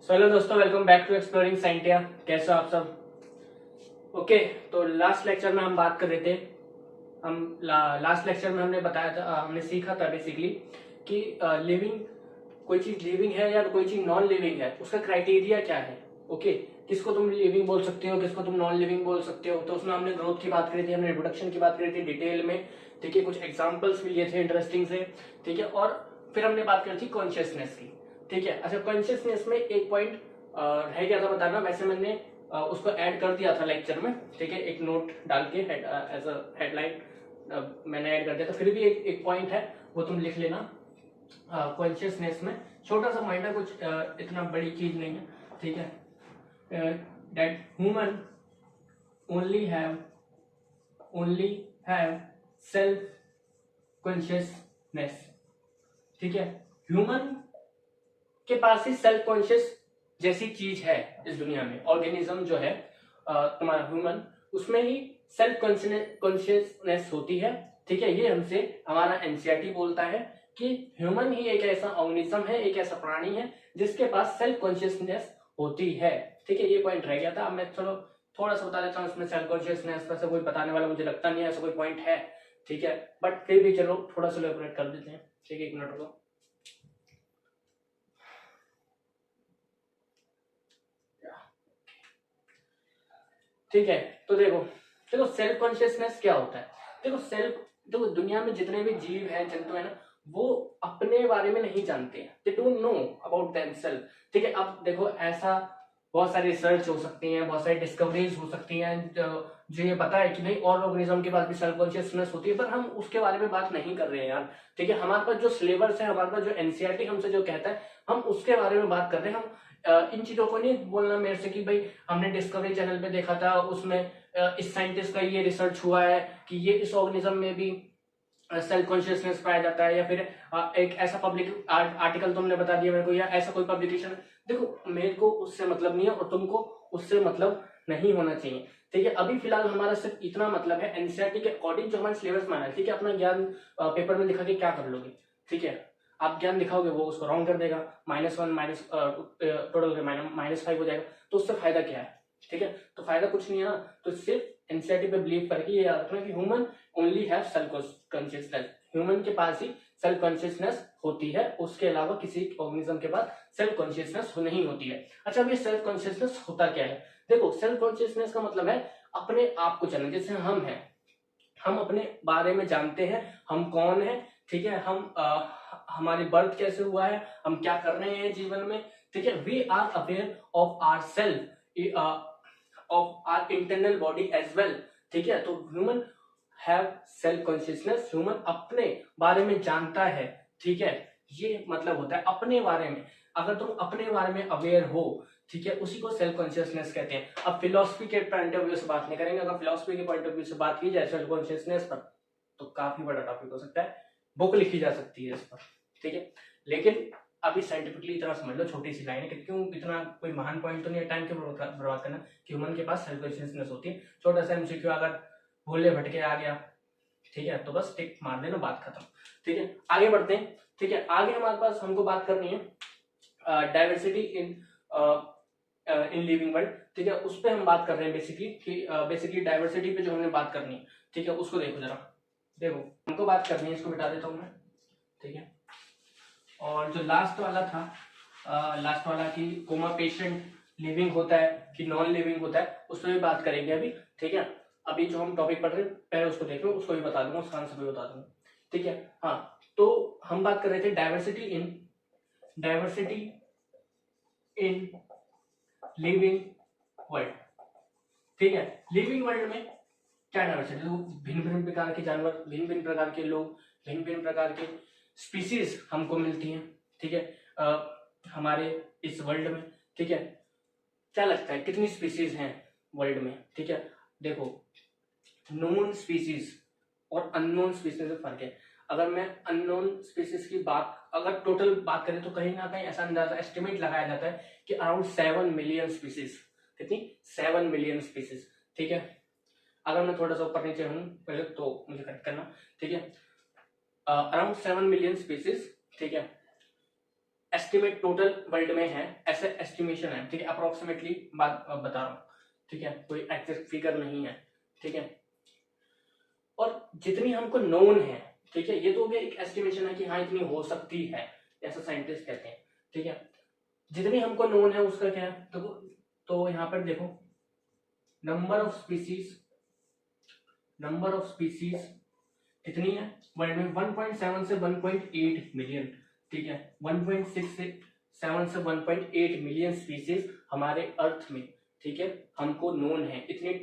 Hello दोस्तों, welcome back to exploring Scientia. कैसे हो आप सब? ओके, तो लास्ट लेक्चर में हम बात कर रहे थे। लास्ट लेक्चर में हमने बताया था, हमने सीखा था बेसिकली कि लिविंग, कोई चीज लिविंग है या कोई चीज नॉन लिविंग है, उसका क्राइटेरिया क्या है। ओके, किसको तुम लिविंग बोल सकते हो, किसको तुम नॉन लिविंग बोल सकते हो। तो उसमें हमने ग्रोथ की बात करी थी, हमने रिप्रोडक्शन की बात करी थी डिटेल में। ठीक है, कुछ एग्जाम्पल्स भी लिए थे इंटरेस्टिंग से। ठीक है, और फिर हमने बात करी थी कॉन्शियसनेस की। ठीक है, अच्छा, कॉन्शियसनेस में एक पॉइंट रह गया था बताना। वैसे मैंने उसको ऐड कर दिया था लेक्चर में। ठीक है, एक नोट डाल के एज अ हेडलाइन मैंने ऐड कर दिया था। फिर भी एक पॉइंट है, वो तुम लिख लेना। कॉन्शियसनेस में छोटा सा पॉइंट है, कुछ इतना बड़ी चीज नहीं है। ठीक है, that human only have self consciousness. ठीक है, ह्यूमन के पास ही सेल्फ कॉन्शियस जैसी चीज है इस दुनिया में। ऑर्गेनिज्म जो है तुम्हारा ह्यूमन, उसमें ही सेल्फ कॉन्शियसनेस होती है। ठीक है, ये हमसे हमारा एनसीईआरटी बोलता है कि ह्यूमन ही एक ऐसा ऑर्गेनिज्म है, एक ऐसा प्राणी है जिसके पास सेल्फ कॉन्शियसनेस होती है। ठीक है, ये पॉइंट रह गया था। अब मैं चलो थोड़ा सा बता देता हूँ। इसमें सेल्फ कॉन्शियसनेस वैसे कोई बताने वाला मुझे लगता नहीं है, ऐसा कोई पॉइंट है। ठीक है, बट फिर भी चलो थोड़ा सा इलेबोरेट कर देते हैं। ठीक है, एक मिनट रुको। ठीक है, तो देखो देखो सेल्फ कॉन्शियसनेस क्या होता है। देखो दुनिया में जितने भी जीव हैं, जंतु है ना, वो अपने बारे में नहीं जानते हैं। They don't know about themselves. ठीक है, अब देखो ऐसा बहुत सारी रिसर्च हो सकती है, बहुत सारी डिस्कवरीज हो सकती हैं जो ये पता है कि नहीं और ऑर्गेनिज्म के पास भी सेल्फ कॉन्शियसनेस होती है, पर हम उसके बारे में बात नहीं कर रहे हैं यार। ठीक है, हमारे पास जो सिलेबस है, हमारे पास जो एनसीईआरटी हमसे जो कहता है, हम उसके बारे में बात कर रहे हैं। हम इन चीजों को नहीं बोलना मेरे से कि भाई हमने डिस्कवरी चैनल पे देखा था, उसमें इस साइंटिस्ट का ये रिसर्च हुआ है कि ये इस ऑर्गेनिज्म में भी सेल्फ कॉन्शियसनेस पाया जाता है, या फिर एक ऐसा पब्लिक आर्टिकल तुमने बता दिया मेरे को, या ऐसा कोई पब्लिकेशन। देखो मेरे को उससे मतलब नहीं है और तुमको उससे मतलब नहीं होना चाहिए। ठीक है, अभी फिलहाल हमारा सिर्फ इतना मतलब है एनसीईआरटी के अकॉर्डिंग जो हमारे सिलेबस में आना है। ठीक है, अपना ज्ञान पेपर में दिखा के क्या कर लोगे। ठीक है, आप ज्ञान दिखाओगे, वो उसको रॉन्ग कर देगा, -1 माइनस टोटल -5 हो जाएगा। तो उससे फायदा क्या है? ठीक है, तो फायदा कुछ नहीं है ना। तो सिर्फ एनसीईआरटी पे बिलीव करके ये याद रखना कि human only have self consciousness. Human के पास ही सेल्फ कॉन्शियसनेस होती है, उसके अलावा किसी ऑर्गेनिज्म के पास सेल्फ कॉन्शियसनेस नहीं होती है। अच्छा, अब ये सेल्फ कॉन्शियसनेस होता क्या है? देखो, सेल्फ कॉन्शियसनेस का मतलब है अपने आप को जानना। जैसे हम हैं, हम अपने बारे में जानते हैं, हम कौन है। ठीक है, हमारी बर्थ कैसे हुआ है, हम क्या कर रहे हैं जीवन में। ठीक है, we are aware of our self, of our internal body as well. ठीक है, तो human have self consciousness. Human अपने बारे में जानता है। ठीक है, ये मतलब होता है अपने बारे में। अगर तुम अपने बारे में अवेयर हो, ठीक है, उसी को सेल्फ कॉन्शियसनेस कहते हैं। अब फिलोसफी के पॉइंट ऑफ व्यू से बात नहीं करेंगे। अगर फिलोसफी के पॉइंट ऑफ व्यू से बात की जाए सेल्फ कॉन्शियसनेस पर, तो काफी बड़ा टॉपिक हो सकता है, बुक लिखी जा सकती है इस पर। ठीक है, लेकिन अभी साइंटिफिकली इतना समझ लो, छोटी सी लाइन है कि क्यों, इतना कोई महान पॉइंट तो नहीं है टाइम के बर्बाद करना कि ह्यूमन के पास सेल्फ कॉन्शियसनेस होती है। छोटा सा एमसीक्यू, अगर भूले भटके आ गया, ठीक है, तो बस टिक मार देना, बात खत्म। ठीक है, आगे बढ़ते हैं। ठीक है, आगे हमारे पास हमको बात करनी है डाइवर्सिटी इन लिविंग वर्ल्ड। ठीक है, उस पर हम बात कर रहे हैं बेसिकली कि बेसिकली डाइवर्सिटी पे जो हमने बात करनी है। ठीक है, उसको देखो जरा, देखो हमको बात करनी है, इसको बिठा देता हूँ मैं। ठीक है, और जो लास्ट वाला था, लास्ट वाला कि कोमा पेशेंट लिविंग होता है कि नॉन लिविंग होता है, उस पर भी बात करेंगे अभी। ठीक है, अभी जो हम टॉपिक पढ़ रहे हैं पहले उसको देख लो, उसको भी बता दूंगा, उसका आंसर भी बता दूंगा। ठीक है, हाँ, तो हम बात कर रहे थे डाइवर्सिटी इन लिविंग वर्ल्ड। ठीक है, लिविंग वर्ल्ड में क्या डाइवर्सिटी, तो भिन्न भिन्न प्रकार के जानवर, भिन्न भिन्न प्रकार के लोग, भिन्न भिन्न प्रकार के स्पीसीज हमको मिलती हैं। ठीक है, हमारे इस वर्ल्ड में। ठीक है, क्या लगता है कितनी स्पीसीज हैं वर्ल्ड में? ठीक है, देखो नोन स्पीसीज और अननोन स्पीसीज में फर्क है। अगर मैं अननोन स्पीसीज की बात, अगर टोटल बात करें, तो कहीं ना कहीं ऐसा अंदाजा एस्टिमेट लगाया जाता है कि अराउंड 7 मिलियन स्पीसीज। कितनी? 7 मिलियन स्पीसीज। ठीक है, अगर मैं थोड़ा सा ऊपर नीचे हूं पहले तो मुझे करेक्ट करना। ठीक है, अराउंड 7 मिलियन स्पीसीज। ठीक है, एस्टिमेट टोटल वर्ल्ड में है, ऐसे एस्टिमेशन है, ठीक है, अप्रोक्सीमेटली बात बता रहा हूँ, ठीक है, कोई एग्जैक्ट फिगर नहीं है, ठीक है। और जितनी हमको नोन है, ठीक है, ये तो हो गया एक एस्टिमेशन है कि हाँ इतनी हो सकती है, ऐसा साइंटिस्ट कहते हैं, ठीक है। जितनी हमको नोन है उसका क्या है, तो यहाँ पर देखो नंबर ऑफ स्पीसीज कितनी है वर्ल्ड में, 1.7 से 1.8 मिलियन, ठीक है, 1.6 से 7 से 1.8 मिलियन स्पीसीज हमारे अर्थ में, ठीक है, हमको नोन है। इतनी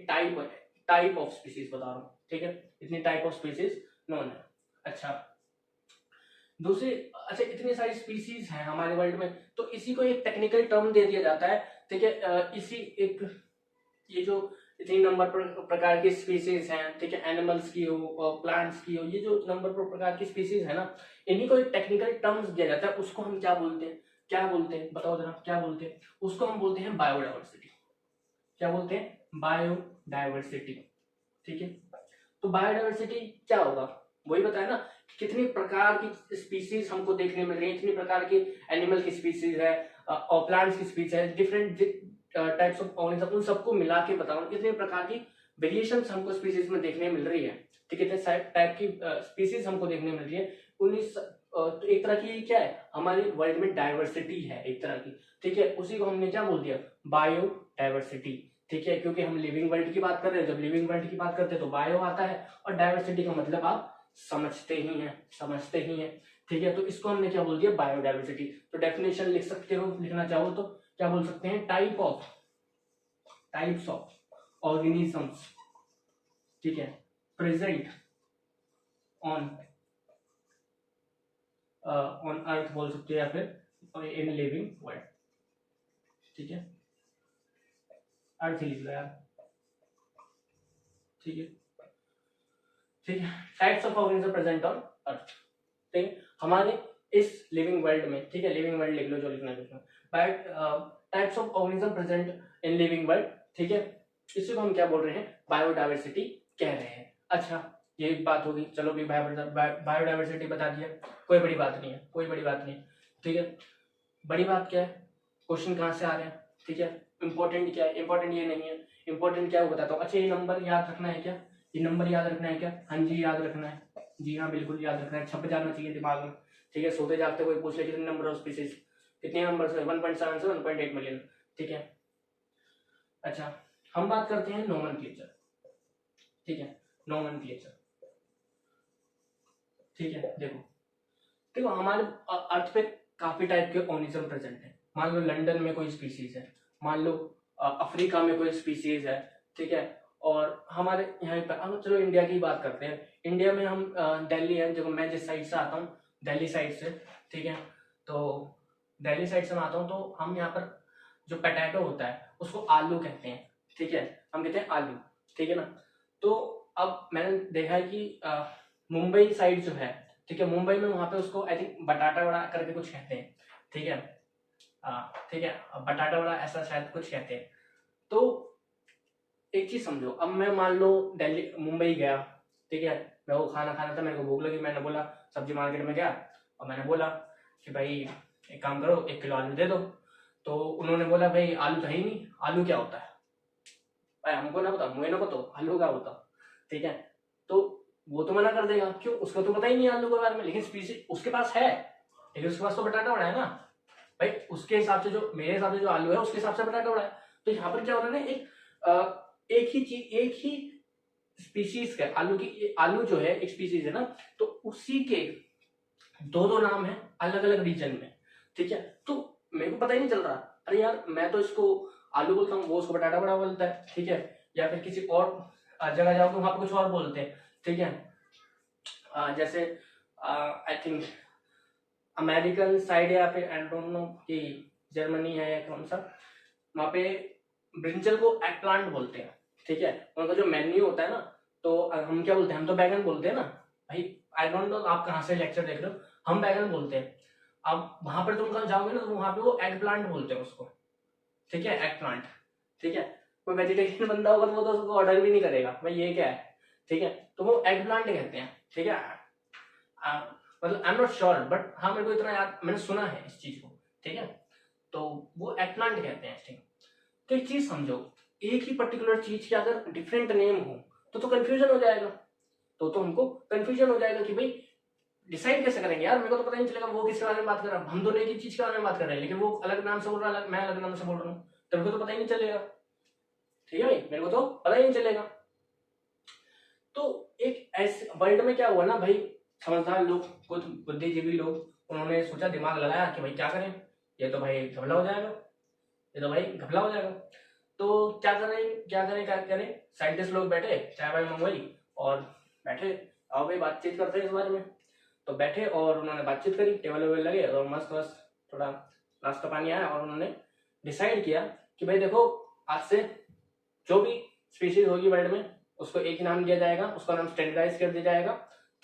टाइप ऑफ स्पीसीज बता रहा हूँ, ठीक है, इतनी टाइप ऑफ स्पीसीज नोन है। अच्छा इतनी सारी स्पीसीज हैं हमारे वर्ल्ड में, तो इसी को एक टेक्निकल टर्म दे दिया जाता है, ठीक है, इसी एक ये जो इतनी नंबर प्रकार की स्पीसीज हैं, ठीक है, एनिमल्स की हो और प्लांट्स की हो, ये जो नंबर प्रकार की स्पीसीज है ना, इन्हीं को एक टेक्निकल टर्म्स दिया जाता है। उसको हम क्या बोलते हैं बताओ जरा, क्या बोलते हैं? उसको हम बोलते हैं बायोडाइवर्सिटी। क्या बोलते हैं? बायोडाइवर्सिटी, ठीक है। तो बायोडाइवर्सिटी क्या होगा, वही बताया ना, कितनी प्रकार की स्पीसीज हमको देखने मिल रही है, कितनी प्रकार की एनिमल की स्पीसीज है और प्लांट्स की स्पीसीज है, डिफरेंट टाइप्स ऑफ ऑर्गेनिज्म, उन सबको मिला के बताओ कितने प्रकार की वेरिएशंस हमको स्पीसीज में देखने मिल रही है, ठीक है, कितने टाइप की स्पीसीज हमको देखने मिल रही है। 19 तो एक तरह की क्या है, हमारे वर्ल्ड में डाइवर्सिटी है एक तरह की, ठीक है, उसी को हमने क्या बोल दिया, बायोडाइवर्सिटी, ठीक है, क्योंकि हम लिविंग वर्ल्ड की बात कर रहे हैं, जब लिविंग वर्ल्ड की बात करते हैं तो बायो आता है, और डाइवर्सिटी का मतलब आप समझते ही हैं, ठीक है। तो इसको हमने क्या बोल दिया, बायोडाइवर्सिटी। तो डेफिनेशन लिख सकते हो, लिखना चाहो तो क्या बोल सकते हैं, टाइप्स ऑफ ऑर्गेनिजम्स, ठीक है, प्रेजेंट ऑन अर्थ बोल सकते हो, या फिर इन लिविंग वर्ल्ड, ठीक है, अर्थ ही लिख लो यार, ठीक है, types of organism present on earth, ठीक है, हमारे इस लिविंग वर्ल्ड में, ठीक है, लिविंग वर्ल्ड लिख लो जो लिखना है, but types of organism present in living world, ठीक है, इसी को हम क्या बोल रहे हैं, बायोडाइवर्सिटी कह रहे हैं। अच्छा ये एक बात होगी, चलो भी बायोडाइवर्सिटी बता दिया, कोई बड़ी बात नहीं, ठीक है। बड़ी बात क्या है, क्वेश्चन कहाँ से आ रहे हैं, ठीक है, इंपॉर्टेंट क्या है, इंपॉर्टेंट ये नहीं है, इंपॉर्टेंट क्या है वो बताता हूँ। अच्छा ये नंबर याद रखना है क्या, हाँ जी याद रखना है, जी हाँ बिल्कुल याद रखना है, छप जाना चाहिए दिमाग में, ठीक है, सोते जागते कोई पूछ ले कितने नंबर ऑफ स्पीसीज, कितने नंबर से, 1.7 से 1.8 मिलियन, ठीक है। अच्छा हम बात करते हैं नोमेनक्लेचर, ठीक है, नोमेनक्लेचर, ठीक है। देखो हमारे अर्थ पे काफी टाइप के ऑर्गेनिज्म प्रेजेंट है। मान लो लंदन में कोई स्पीसीज है, मान लो अफ्रीका में कोई स्पीसीज है, ठीक है, और हमारे यहाँ पर हम चलो इंडिया की बात करते हैं। इंडिया में हम दिल्ली है, देखो मैं जिस साइड से आता हूँ, दिल्ली साइड से, ठीक है, तो दिल्ली साइड से मैं आता हूँ, तो हम यहाँ पर जो पोटैटो होता है उसको आलू कहते हैं, ठीक है, हम कहते हैं आलू, ठीक है ना। तो अब मैंने देखा है कि मुंबई साइड जो है, ठीक है, मुंबई में वहां पे उसको आई थिंक बटाटा वड़ा करके कुछ कहते हैं, ठीक है, ठीक है, बटाटा वड़ा ऐसा शायद कुछ कहते हैं। तो एक चीज समझो, अब मैं मान लो दिल्ली मुंबई गया, ठीक है, मैं वो खाना खाना था, मेरे को भूख लगी, मैंने बोला सब्जी मार्केट में गया और मैंने बोला कि भाई एक काम करो 1 किलो आलू दे दो। तो उन्होंने बोला भाई आलू तो है ही नहीं, आलू क्या होता है भाई, हमको ना पता, मुझे ना पता आलू क्या होता, ठीक है। तो वो तो मना कर देगा, क्यों, उसको तो पता ही नहीं आलू के बारे में, लेकिन स्पीसीज उसके पास है, लेकिन उसके पास तो बटाटा वड़ा है ना भाई, उसके हिसाब से जो, मेरे हिसाब से जो आलू है उसके हिसाब से बटाटा वड़ा है। तो यहाँ पर क्या हो रहा है ना, एक ही चीज, एक ही स्पीसीज का आलू जो है एक स्पीसीज है ना, तो उसी के दो नाम है अलग अलग रीजन में, ठीक है। तो मेरे को पता ही नहीं चल रहा, अरे यार मैं तो इसको आलू बोलता हूँ, वो उसको बटाटा बड़ा बोलता है, ठीक है, या फिर किसी और जगह जाओ तो वहां पर कुछ और बोलते हैं, ठीक है। जैसे आई थिंक अमेरिकन साइड है, या फिर आई डोंट नो कि जर्मनी है या कौन सा, वहां पे ब्रिंजल को एग प्लांट बोलते हैं, ठीक है। उनका जो मेन्यू होता है ना, तो हम क्या बोलते हैं, हम तो बैगन बोलते हैं ना भाई, आई डोंट नो आप कहाँ से लेक्चर देख रहे हो, हम बैगन बोलते हैं। अब वहां पर तुम जाओगे ना, तो वहां पे वो एग प्लांट बोलते हैं उसको, ठीक है, एग प्लांट, ठीक है। कोई वेजिटेरियन बंदा होगा तो वो तो उसको ऑर्डर भी नहीं करेगा भाई ये क्या है, ठीक है, तो वो एग प्लांट कहते हैं, ठीक है। मतलब I am not sure, but हाँ मेरे को इतना याद, मैंने सुना है इस चीज को, ठीक है, तो वो एगप्लांट कहते हैं स्टिंग। तो एक चीज समझो, एक ही पर्टिकुलर चीज के अगर डिफरेंट नेम हो तो कंफ्यूजन हो जाएगा, तो हमको कंफ्यूजन हो जाएगा कि भाई डिसाइड कैसे करेंगे यार, मेरे को तो पता नहीं चलेगा वो किसके बारे में बात कर रहा है, हम दोनों एक ही चीज के बारे में बात कर रहे हैं, लेकिन वो अलग नाम से बोल रहा है, मैं अलग नाम से बोल रहा हूँ, तो मेरे को तो पता ही नहीं चलेगा। ठीक है भाई, मेरे को तो पता ही नहीं चलेगा। तो एक ऐसे वर्ल्ड में क्या हुआ ना भाई, समझदार लोग, कुछ बुद्धिजीवी लोग, उन्होंने सोचा, दिमाग लगाया कि भाई क्या करें, ये तो भाई घपला हो जाएगा, ये तो भाई घपला हो जाएगा। तो क्या करें, साइंटिस्ट लोग बैठे, चाय वाय मंगवाई और बैठे, आओ भाई बातचीत करते हैं इस बारे में। तो बैठे और उन्होंने बातचीत करी, टेबल वेबल लगे और मस्त मस्त थोड़ा नाश्ता पानी आया, और उन्होंने डिसाइड किया कि भाई देखो, आज से जो भी स्पीशीज होगी वर्ल्ड में उसको एक ही नाम दिया जाएगा, उसका नाम स्टैंडर्डाइज कर दिया जाएगा।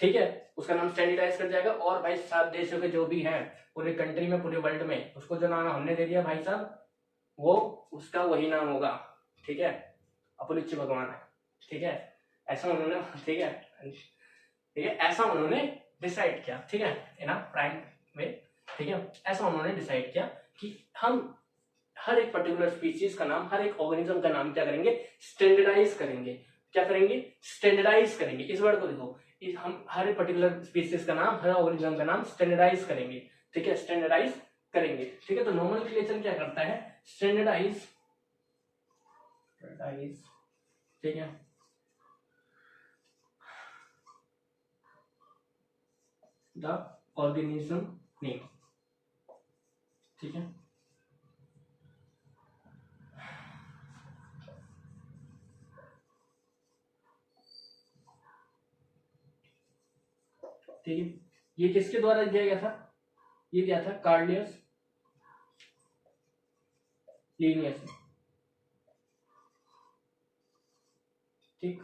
ठीक है, उसका नाम स्टैंडर्डाइज कर जाएगा, और भाई 7 देशों के जो भी हैं पूरे कंट्री में, पूरे वर्ल्ड में, उसको जो नाम हमने दे दिया भाई साहब, वो उसका वही नाम होगा। ठीक है, अपरिच्छ भगवान है। ठीक है, ऐसा उन्होंने, ठीक है, ऐसा उन्होंने डिसाइड किया। ठीक है, इन प्राइम वे। ठीक है, ऐसा उन्होंने डिसाइड किया कि हम हर एक पर्टिकुलर स्पीशीज का नाम, हर एक ऑर्गेनिज्म का नाम क्या करेंगे, स्टैंडर्डाइज करेंगे। क्या करेंगे, स्टैंडर्डाइज करेंगे। इस वर्ड को देखो, हम हर एक पर्टिकुलर स्पीशीज का नाम, हर ऑर्गेनिज्म का नाम स्टैंडर्डाइज करेंगे। ठीक है, स्टैंडर्डाइज करेंगे। ठीक है, तो नोमेनक्लेचर क्या करता है, स्टैंडर्डाइज। ठीक है, द ऑर्गेनिज्म नेम। ठीक है, ठीक है, ये किसके द्वारा दिया गया था, ये दिया था कार्लियस लीनियस। ठीक,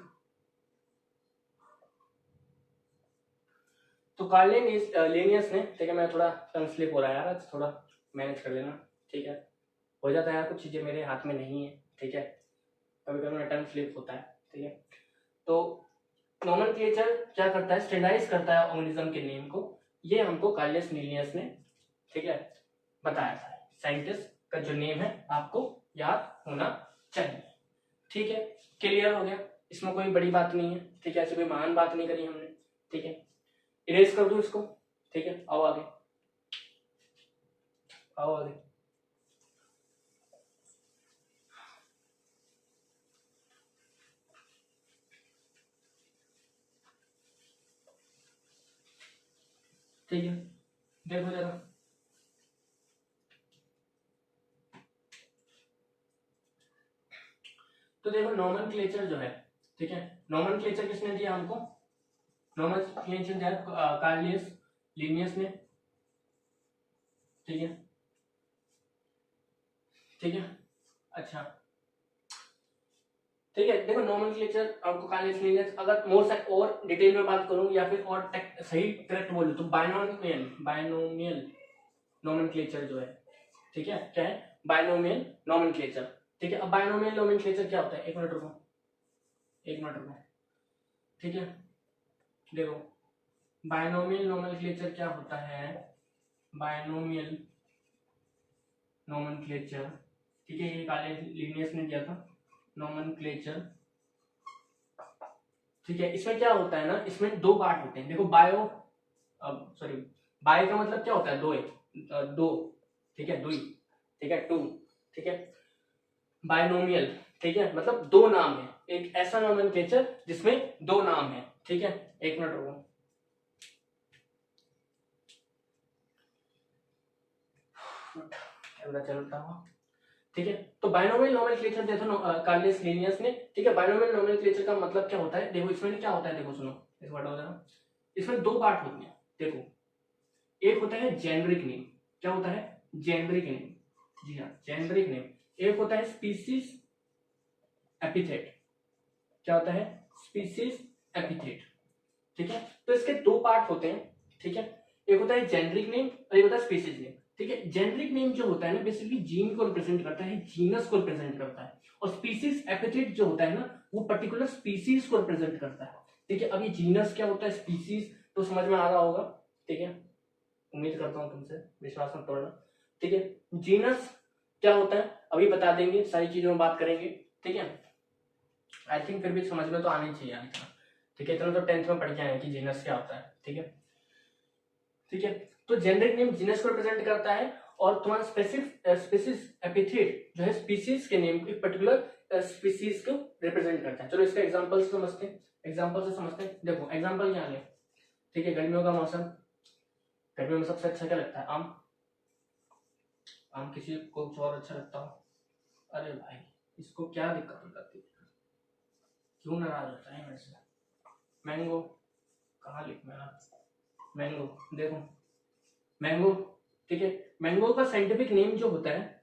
तो लेनियस ने, ठीक है, मैं थोड़ा टंग स्लिप हो रहा है यार, थोड़ा मैनेज कर लेना। ठीक है, हो जाता है यार, कुछ चीजें मेरे हाथ में नहीं है। ठीक है, कभी कभी मेरा टंग स्लिप होता है। ठीक है, तो नोमेनक्लेचर क्या करता है, स्टैंडर्डाइज करता है ऑर्गेनिज्म के नेम को। ये हमको कार्लियस लीनियस ने, ठीक है, बताया था। साइंटिस्ट का जो नेम है आपको याद होना चाहिए। ठीक है, क्लियर हो गया, इसमें कोई बड़ी बात नहीं है। ठीक है, ऐसे कोई महान बात नहीं करी हमने। ठीक है, इरेज कर दो इसको। ठीक है, आओ आगे, आओ आगे। ठीक है, देखो जरा, तो देखो नोमेनक्लेचर जो है, ठीक है, नोमेनक्लेचर किसने दिया हमको, नोमेनक्लेचर दिया कार्लियस लीनियस ने। ठीक है, ठीक है, अच्छा, ठीक है, देखो नोमेनक्लेचर आपको कार्लियस लीनियस, अगर मोर से और डिटेल में बात करूं या फिर और सही करेक्ट बोलूं तो बायनोमियल नोमेनक्लेचर जो है, ठीक है, क्या है, बायनोमियल नोमेनक्लेचर। ठीक है, अब बायनोमियल नोमेनक्लेचर क्या होता है, एक मिनट रुको, एक मिनट रुको। ठीक है, देखो बायनोमियल नोमेनक्लेचर क्या होता है, बायनोमियल नोमेनक्लेचर, ठीक है, ये कार्लियस लीनियस ने दिया था नोमेनक्लेचर। ठीक है, इसमें क्या होता है ना, इसमें दो पार्ट होते हैं। देखो सॉरी, बाय का मतलब क्या होता है, दो। ठीक है, दुई। ठीक है, टू। ठीक है, बायनोमियल, ठीक है, मतलब दो नाम है, एक ऐसा नोमेनक्लेचर जिसमें दो नाम है। ठीक है, एक मिनट रुको, कैमरा चलता हुआ। ठीक है, तो बायनोमियल नोमेनक्लेचर देखो कार्लियस लीनियस ने। ठीक है, बायनोमियल नोमेनक्लेचर का मतलब क्या होता है, देखो इसमें क्या होता है, देखो सुनो, इस वर्ड हो जाना, इसमें दो पार्ट होते हैं। देखो, एक होता है जेनरिक नेम, क्या होता है, जेनरिक नेम, जी हाँ, जेनरिक नेम। एक होता है स्पीसीज एपिथेट, क्या होता है, स्पीसीज एपिथेट। ठीक है, तो इसके दो पार्ट होते हैं। ठीक है, एक होता है जेनरिक नेम और एक होता है स्पीसीज नेम। ठीक है, जेनरिक नेम जो होता है ना, बेसिकली जीन को रिप्रेजेंट करता है, जीनस को रिप्रेजेंट करता है, और स्पीसीज एपिथेट जो होता है ना, वो पर्टिकुलर स्पीसीज को रिप्रेजेंट करता है। ठीक है, अभी जीनस क्या होता है, स्पीसीज, तो समझ में आ रहा होगा। ठीक है, उम्मीद करता हूँ तुमसे, विश्वास मत तोड़ना। ठीक है। जीनस क्या होता है अभी बता देंगे, सारी चीजों में बात करेंगे, ठीक है। आई थिंक फिर भी समझ में तो आनी चाहिए इतना, ठीक है। इतना तो 10th में पढ़ के आए कि जीनस क्या होता है, ठीक है। ठीक है, तो जेनेरिक नेम जीनस को रिप्रेजेंट करता है, और तुम्हारा स्पेसिस एपिथेट जो है स्पीसीज के नेम, एक पर्टिकुलर स्पीसीज को रिप्रेजेंट करता है। चलो इसका एग्जांपल से समझते हैं, देखो एग्जांपल क्या है, ठीक है। गर्मियों का मौसम, गर्मियों में सबसे अच्छा क्या लगता है? आम। आम किसी को कुछ और अच्छा लगता हो? अरे भाई इसको क्या दिक्कत हो जाती है, क्यों नाराज होता है मेरे से? मैंगो, कहाँ लिखना है? मैंगो, देखो मैंगो, ठीक है। मैंगो का साइंटिफिक नेम जो होता है,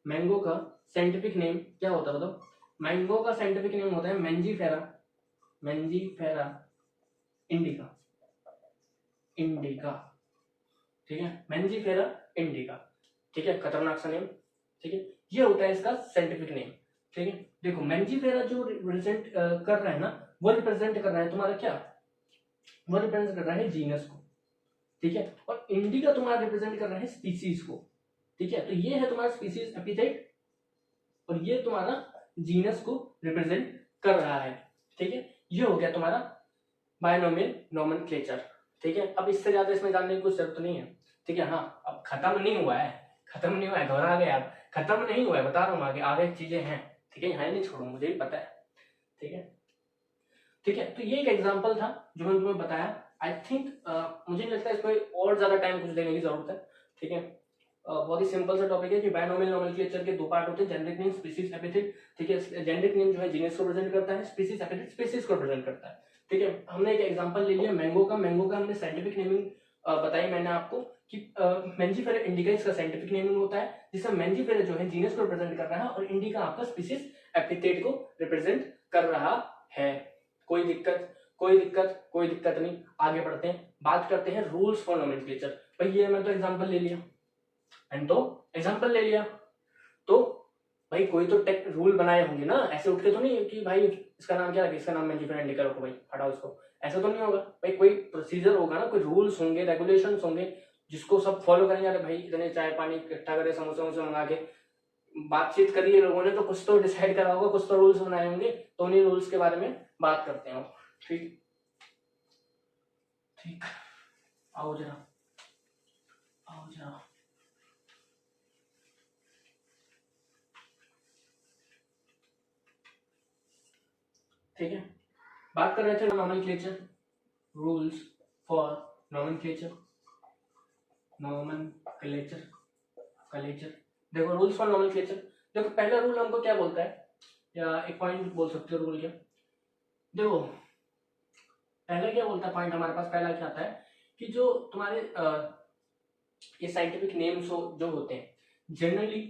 मैंगो का साइंटिफिक नेम क्या होता है बताओ? मैंगो का साइंटिफिक नेम होता है मैंजीफेरा, मैंजीफेरा इंडिका, इंडिका, ठीक है। मैंजीफेरा इंडिका, ठीक है, खतरनाक सा नेम, ठीक है। ये होता है इसका साइंटिफिक नेम, ठीक है। देखो मैंजीफेरा जो रिप्रेजेंट कर रहा है ना, वो रिप्रेजेंट कर रहा है तुम्हारा क्या, वो रिप्रेजेंट कर रहा है जीनस को, ठीक है। और इंडिका तुम्हारा रिप्रेजेंट कर रहा है स्पीसीज को, ठीक है। तो ये है तुम्हारा स्पीसीज एपिथेट, और ये तुम्हारा जीनस को रिप्रेजेंट कर रहा है, ठीक है। ये हो गया तुम्हारा बायनोमियल नोमेनक्लेचर, ठीक है। अब इससे ज्यादा इसमें जानने की कुछ जरूरत नहीं है, ठीक है। हाँ, अब खत्म नहीं हुआ है, खत्म नहीं हुआ है, घबरा गए आप, खत्म नहीं हुआ है, बता रहा हूँ आगे आगे चीजें हैं, ठीक है। यहाँ नहीं छोड़ूंगा, मुझे भी पता है, ठीक है। ठीक है, तो ये एक एग्जांपल था जो मैंने तुम्हें बताया। आई थिंक मुझे नहीं लगता इसमें और ज्यादा टाइम कुछ देने की जरूरत है, ठीक है। बहुत ही सिंपल सा टॉपिक है कि बायनोमियल नोमेनक्लेचर के दो पार्ट होते हैं, जेनेरिक नेम, स्पीसीज, एपिथेट, ठीक है। जेनेरिक नेम जो है जीनस को रिप्रेजेंट करता है, स्पीसीज एपिथेट स्पीसीज को रिप्रेजेंट करता है, ठीक है। हमने एक एग्जांपल ले लिया मैंगो का, मैंगो का हमने साइंटिफिक नेमिंग बताई मैंने आपको कि मैंजीफेरा इंडिका इसका साइंटिफिक नेमिंग होता है, जिसमें मैंजीफेरा जो है जीनस को रिप्रेजेंट कर रहा है और इंडिका आपका स्पीसीज एपिथेट को रिप्रेजेंट कर रहा है। कोई दिक्कत, कोई दिक्कत, कोई दिक्कत नहीं। आगे बढ़ते हैं, बात करते हैं रूल्स फॉर नोमेनक्लेचर। भाई ये मैं तो एग्जांपल ले लिया, मैंने तो एग्जांपल ले लिया, तो भाई कोई तो टेक रूल बनाए होंगे ना, ऐसे उठ के तो नहीं कि भाई इसका नाम क्या रखे, इसका नाम मैंजीफेरा इंडिका रखो, भाई हटाओ इसको, ऐसा तो नहीं होगा। भाई कोई प्रोसीजर होगा ना, कोई रूल्स होंगे, रेगुलेशंस होंगे, जिसको सब फॉलो करेंगे। अरे भाई इतने चाय पानी इकट्ठा करे, समोसे वमोसे मंगा के बातचीत करिए लोगों ने, तो कुछ तो डिसाइड करा होगा, कुछ तो रूल्स बनाए होंगे, तो उन्हीं रूल्स के बारे में बात करते हैं। ठीक ठीक, आओ जरा, आओ जरा। ठीक है, बात कर रहे थे nomenclature, rules for nomenclature, nomenclature, clutcher. देखो रूल्स फॉर नोमेनक्लेचर, देखो पहला रूल हमको क्या बोलता है, या एक पॉइंट बोल सकते हो रूल क्या। देखो पहला क्या बोलता है पॉइंट, हमारे पास पहला क्या आता है कि जो तुम्हारे ये साइंटिफिक नेम्स जो होते हैं जनरली,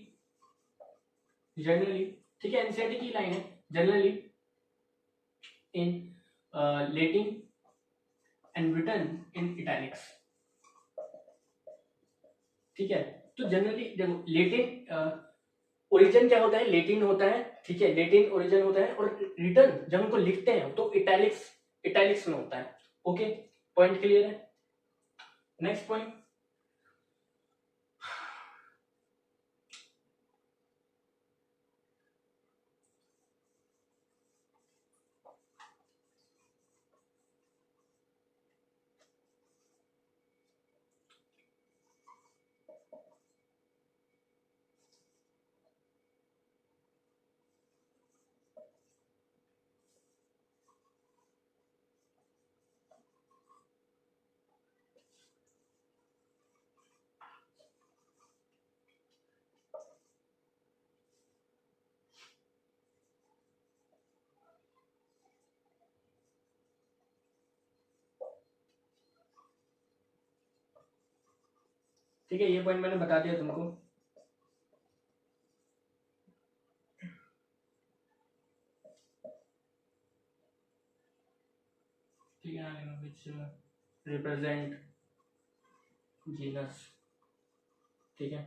जनरली, ठीक है, एनसीईआरटी की लाइन है, generally in Latin and written in italics, ठीक है। तो जनरली देखो लेटिन ओरिजिन क्या होता है, लेटिन होता है, ठीक है, लेटिन ओरिजिन होता है, और रिटर्न जब उनको लिखते हैं तो इटैलिक्स, इटैलिक्स में होता है। ओके, पॉइंट क्लियर है। नेक्स्ट पॉइंट, ठीक है, ये पॉइंट मैंने बता दिया तुमको। ठीक है, विच रिप्रेजेंट जीनस, ठीक है।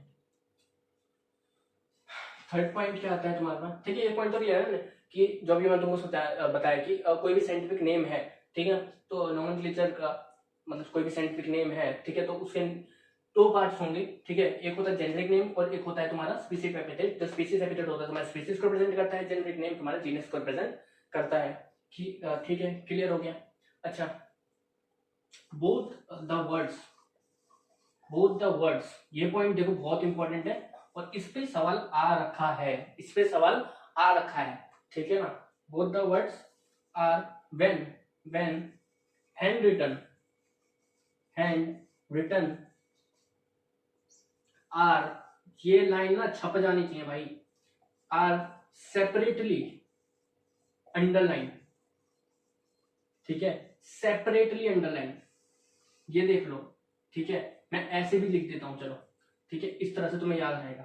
थर्ड पॉइंट क्या आता है तुम्हारे पास, ठीक है। ये पॉइंट तो ये है ना कि जो भी मैं तुमको बताया कि कोई भी साइंटिफिक नेम है, ठीक है, तो नोमेनक्लेचर का मतलब कोई भी साइंटिफिक नेम है, ठीक है, तो उसके दो पार्ट्स होंगे, ठीक है। एक होता है जेनेरिक नेम और एक होता है तुम्हारा स्पीसीज एपिथेट। तो स्पीसीज एपिथेट होता है तुम्हारा स्पीसीज को रिप्रेजेंट करता है, जेनेरिक नेम तुम्हारा जीनस को रिप्रेजेंट करता है। ठीक है, क्लियर हो गया। अच्छा, बोथ द वर्ड्स, ये पॉइंट देखो बहुत इंपॉर्टेंट है और इस पे सवाल आ रखा है, इस पे सवाल आ रखा है, ठीक है ना। Both the words are when hand written are, ये लाइन ना छप जानी चाहिए भाई, आर सेपरेटली अंडरलाइन, ठीक है, सेपरेटली अंडरलाइन, ये देख लो, ठीक है। मैं ऐसे भी लिख देता हूं, चलो, ठीक है, इस तरह से तुम्हें याद रहेगा,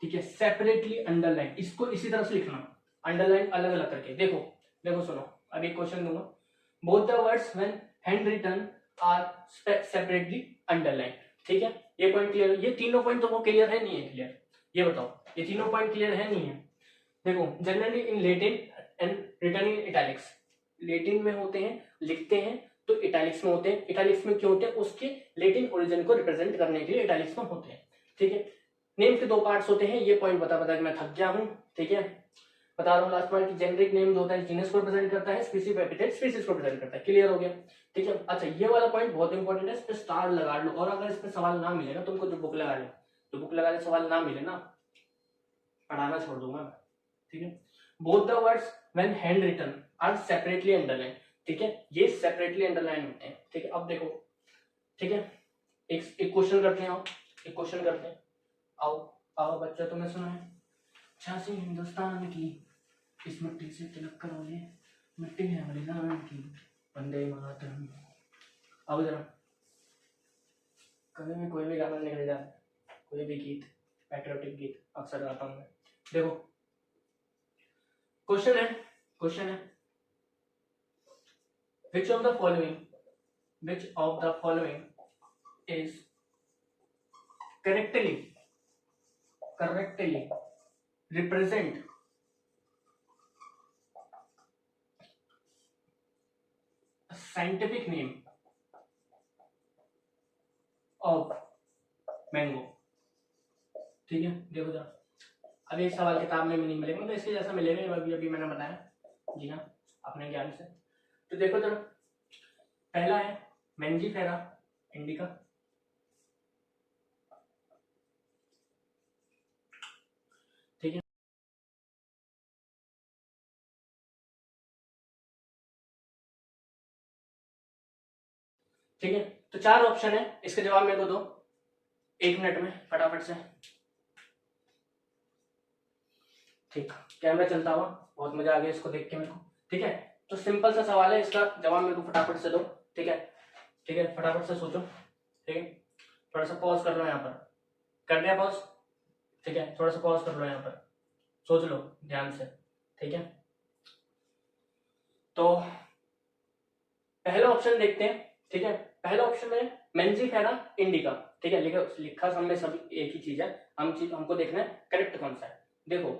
ठीक है। सेपरेटली अंडरलाइन, इसको इसी तरह से लिखना, अंडरलाइन अलग अलग करके। देखो देखो सुनो, अभी क्वेश्चन दूंगा। Both the words when hand written are separately underline, ठीक है। ये पॉइंट क्लियर, ये तीनों पॉइंट तो वो क्लियर है नहीं है, क्लियर, ये बताओ, ये तीनों पॉइंट क्लियर है नहीं है। देखो, generally in Latin and written in italics, Latin में होते हैं, लिखते हैं तो इटैलिक्स में होते हैं। इटैलिक्स में क्यों होते हैं? उसके लैटिन ओरिजिन को रिप्रेजेंट करने के लिए इटैलिक्स में होते हैं, ठीक है। नेम के दो पार्ट्स होते हैं, ये पॉइंट बता के मैं थक गया हूं, ठीक है। बता रहा हूँ लास्ट पॉइंट, जेनेरिक नेम जो होता है जीनस को रिप्रेजेंट करता है, स्पीसीज एपिथेट स्पीसीज को रिप्रेजेंट करता है, क्लियर हो गया, ठीक है। अच्छा, ये वाला पॉइंट बहुत इंपॉर्टेंट है, इस पे स्टार लगा लो, और अगर इस पे सवाल ना मिले ना तुमको, जो बुक लगा ले, जो बुक लगा ले सवाल ना मिले ना, पढ़ाना छोड़ दूंगा मैं, ठीक है। Both the words when hand written are separately underline, ठीक है, ये सेपरेटली अंडरलाइन होते हैं, ठीक है। अब देखो, ठीक है, एक क्वेश्चन करते हैं, आओ एक क्वेश्चन करते हैं, आओ आओ बच्चा, तुम्हें सुना है, झांसी हिंदुस्तान की इस मिट्टी से तिलक करोगे, मिट्टी है बलिदान की, वंदे मातरम। अब जरा, कभी भी कोई भी गाना निकल जाता है, कोई भी गीत, पैट्रियोटिक गीत अक्सर गाता हूं मैं। देखो क्वेश्चन है, which of the following is correctly represent a scientific name of mango, ठीक है। देखो जरा, अभी एक सवाल किताब में नहीं मिलेगा, तो इसके जैसा मिलेगा, अभी मैंने बताया, जी हाँ, अपने ज्ञान से। तो देखो जरा, पहला है मैंजीफेरा इंडिका, ठीक है, ठीक है। तो चार ऑप्शन है, इसके जवाब मेरे को दो 1 मिनट में फटाफट से, ठीक। कैमरा चलता हुआ, बहुत मजा आ गया इसको देख के मेरे को, ठीक है। तो सिंपल सा सवाल है, इसका जवाब मेरे को फटाफट से दो, ठीक है, ठीक है, फटाफट से सोचो, ठीक है। थोड़ा सा पॉज कर लो यहाँ पर, कर दिया पॉज, ठीक है, थोड़ा सा पॉज कर लो यहाँ पर, सोच लो ध्यान से, ठीक है। तो पहला ऑप्शन देखते हैं, ठीक है। पहला ऑप्शन है मेंजीफेरा इंडिका, ठीक है, लिखा सब में सब एक ही चीज है, हमको देखना है करेक्ट कौन सा है। देखो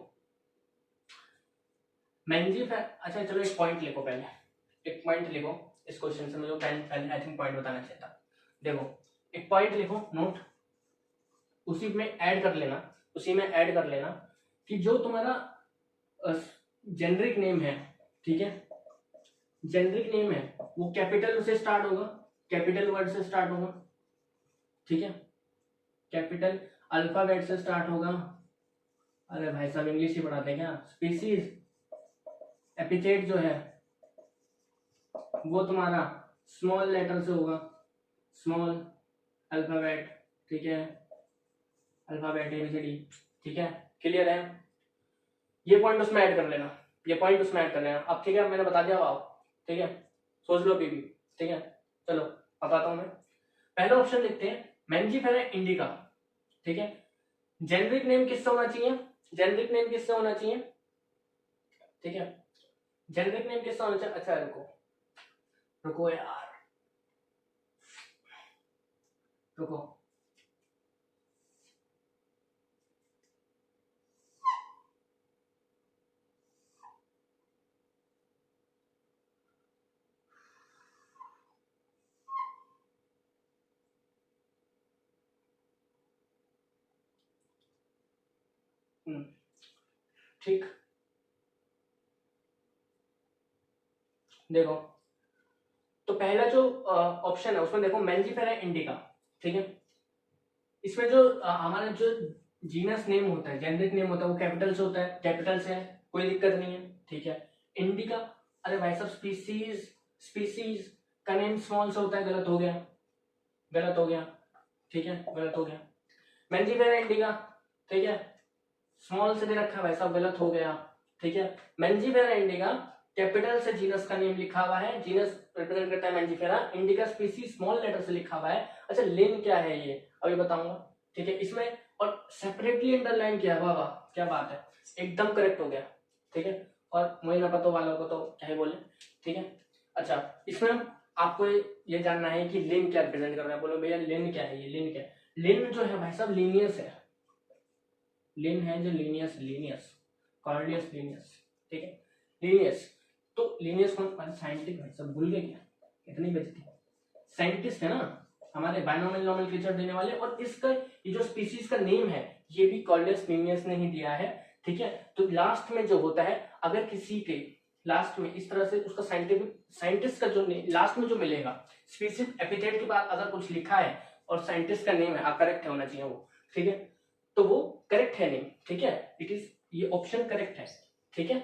मेंजीफेरा, अच्छा चलो एक पॉइंट लिखो, पहले एक पॉइंट लिखो इस क्वेश्चन से, मुझे पहले आई थिंक पॉइंट बताना चाहिए था। देखो एक पॉइंट लिखो, नोट, उसी में ऐड कर लेना कि जो तुम्हारा जेनरिक नेम है, ठीक है, जेनरिक नेम है वो कैपिटल से स्टार्ट होगा, कैपिटल वर्ड से स्टार्ट होगा, ठीक है, कैपिटल अल्फाबेट से स्टार्ट होगा। अरे भाई साहब इंग्लिश ही पढ़ाते हैं क्या? स्पीसीज एपिथेट जो है वो तुम्हारा स्मॉल लेटर से होगा, स्मॉल अल्फाबेट, ठीक है, अल्फाबेट एबीसीडी, ठीक है, क्लियर है। ये पॉइंट उसमें ऐड कर लेना, ये पॉइंट उसमें ऐड कर लेना। अब ठीक है, मैंने बता दिया आप, ठीक है, सोच लो अभी भी, ठीक है। चलो बताता हूं मैं, पहला ऑप्शन लिखते हैं मैंजीफेरा इंडिका, ठीक है। जेनरिक नेम किससे होना चाहिए? जेनरिक नेम किससे होना चाहिए? ठीक है, जेनरिक नेम किससे होना चाहिए? अच्छा रुको रुको यार, रुको, ठीक, देखो तो पहला जो ऑप्शन है उसमें देखो मैंजीफेरा इंडिका, ठीक है। इसमें जो हमारा जो जीनस नेम होता है, जेनरिक नेम होता है, वो कैपिटल से होता है, कैपिटल से है, कोई दिक्कत नहीं है, ठीक है। इंडिका, अरे भाई साहब स्पीसीज का नेम स्मॉल से होता है, गलत हो गया, गलत हो गया, ठीक है, गलत हो गया। मैंजीफेरा इंडिका, ठीक है, स्मॉल से दे रखा है भाई साहब, गलत हो गया, ठीक है। मैंजीफेरा इंडिका कैपिटल से जीनस का नेम लिखा हुआ है, जीनस रिप्रेजेंट करता है Mangifera, indica species small letter से लिखा हुआ है। अच्छा लिन क्या है ये अभी बताऊंगा, ठीक है। इसमें और सेपरेटली अंडरलाइन किया, वाह वाह क्या बात है, एकदम करेक्ट हो गया, ठीक है। और मुझे ना पता वालों को तो क्या ही बोले, ठीक है। अच्छा इसमें आपको ये जानना है कि लिन क्या रिप्रेजेंट कर रहा है, बोलो भैया लिन क्या है, ये लिन क्या है। लिन जो है भाई साहब लीनियस है, लिन है जो लीनियस, लीनियस कॉर्डियस लीनियस, ठीक है, लीनियस। तो लीनियस कौन, साइंटिफिक भाई सब भूल गए क्या, इतनी बेइज्जती, साइंटिस्ट है ना हमारे बायनोमियल नोमेनक्लेचर देने वाले, और इसका ये जो स्पीसीज का नेम है ये भी कॉर्डियस लीनियस ने ही दिया है, ठीक है। तो लास्ट में जो होता है, अगर किसी के लास्ट में इस तरह से उसका साइंटिस्ट का जो लास्ट में जो मिलेगा, स्पेसिफिक एपिथेट के बाद अगर कुछ लिखा है और साइंटिस्ट का नेम है, करेक्ट होना चाहिए वो, ठीक है, तो वो करेक्ट है नेम, ठीक है, इट इज, ये ऑप्शन करेक्ट है, ठीक है।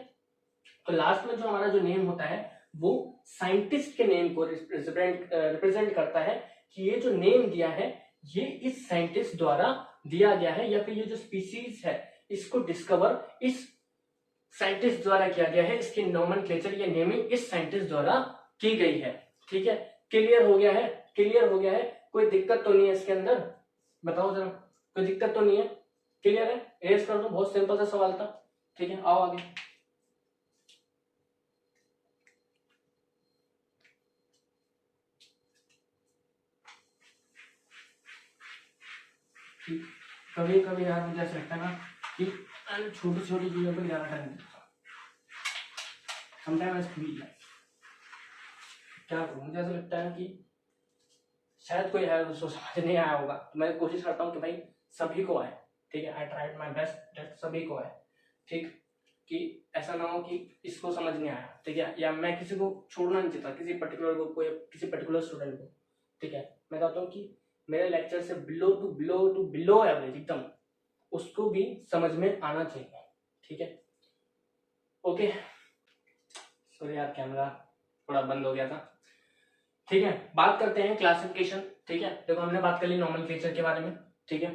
तो लास्ट में जो हमारा जो नेम होता है वो साइंटिस्ट के नेम को रिप्रेजेंट करता है, कि ये जो नेम दिया है ये इस साइंटिस्ट द्वारा दिया गया है, या फिर ये जो स्पीसीज है इसको डिस्कवर इस साइंटिस्ट द्वारा किया गया है, इसकी नोमेनक्लेचर या नेमिंग इस साइंटिस्ट द्वारा की गई है, ठीक है। क्लियर हो गया है, क्लियर हो गया है, कोई दिक्कत तो नहीं है इसके अंदर, बताओ जरा, कोई दिक्कत तो नहीं है, क्लियर है, एरेज कर दो, बहुत सिंपल सा सवाल था, ठीक है। आओ आगे, कभी कभी यार मुझे ऐसा लगता है ना कि छोटी छोटी चीजों पर ज्यादा टाइम देता हूँ, समटाइम्स क्या करूँ, मुझे ऐसा लगता है कि शायद कोई है उसको समझ नहीं आया होगा, तो मैं कोशिश करता हूँ कि भाई सभी को आए, ठीक है, I tried my best that सभी को आए, ठीक, कि ऐसा ना हो कि इसको समझ नहीं आया, ठीक है, या मैं किसी को छोड़ना नहीं चाहता, किसी पर्टिकुलर को, कोई किसी पर्टिकुलर स्टूडेंट को, ठीक है। मैं चाहता हूँ कि मेरे लेक्चर से बिलो एवरेज एकदम उसको भी समझ में आना चाहिए, ठीक है, ओके। सॉरी यार कैमरा थोड़ा बंद हो गया था, ठीक है। बात करते हैं क्लासिफिकेशन, ठीक है। देखो हमने बात कर ली नोमेनक्लेचर के बारे में, ठीक है।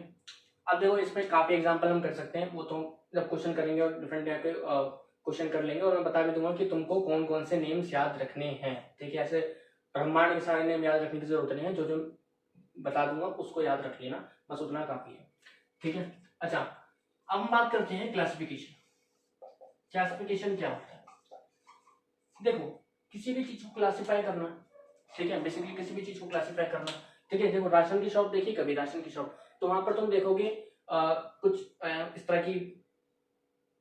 अब देखो इसमें काफी एग्जांपल हम कर सकते हैं, वो तो जब क्वेश्चन करेंगे और डिफरेंट टाइप के क्वेश्चन कर लेंगे, और मैं बता भी दूंगा कि तुमको कौन कौन से नेम्स याद रखने हैं, ठीक है। ऐसे ब्रह्मांड के सारे नेम याद रखने की जरूरत नहीं है, जो जो बता दूंगा उसको याद रख लेना, बस उतना काफी है, ठीक है। अच्छा अब हम बात करते हैं क्लासिफिकेशन। क्लासिफिकेशन क्या होता है, देखो किसी भी चीज को क्लासिफाई करना, ठीक है, बेसिकली किसी भी चीज को क्लासिफाई करना, ठीक है। देखो राशन की शॉप देखी कभी, राशन की शॉप, तो वहां पर तुम देखोगे कुछ इस तरह की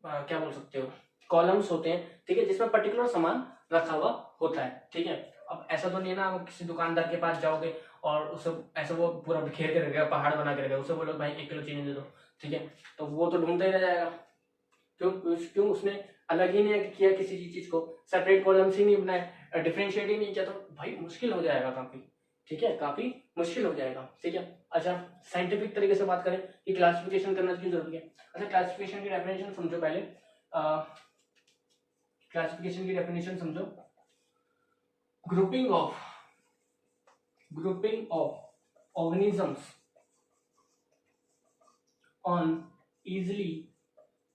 क्या बोल सकते हो, कॉलम्स होते हैं, ठीक है, जिसमें पर्टिकुलर सामान रखा हुआ होता है, ठीक है। अब ऐसा तो नहीं है ना आप किसी दुकानदार के पास जाओगे और उसे ऐसा वो पूरा बिखेर के रखेगा, पहाड़ बना के रखेगा, उसे बोलो भाई 1 किलो चीनी दे दो, ठीक है, तो वो तो ढूंढता ही रह जाएगा, क्यों उसने अलग ही नहीं किया, किसी चीज को सेपरेट कॉलम्स ही नहीं बनाए, डिफरेंशिएट ही नहीं किया, तो भाई मुश्किल हो जाएगा काफी, ठीक है, काफी मुश्किल हो जाएगा, ठीक है। अच्छा साइंटिफिक तरीके से बात करें कि क्लासिफिकेशन करना क्यों जरूरी है, अच्छा क्लासिफिकेशन की डेफिनेशन समझो पहले, क्लासिफिकेशन की डेफिनेशन समझो, grouping of organisms on easily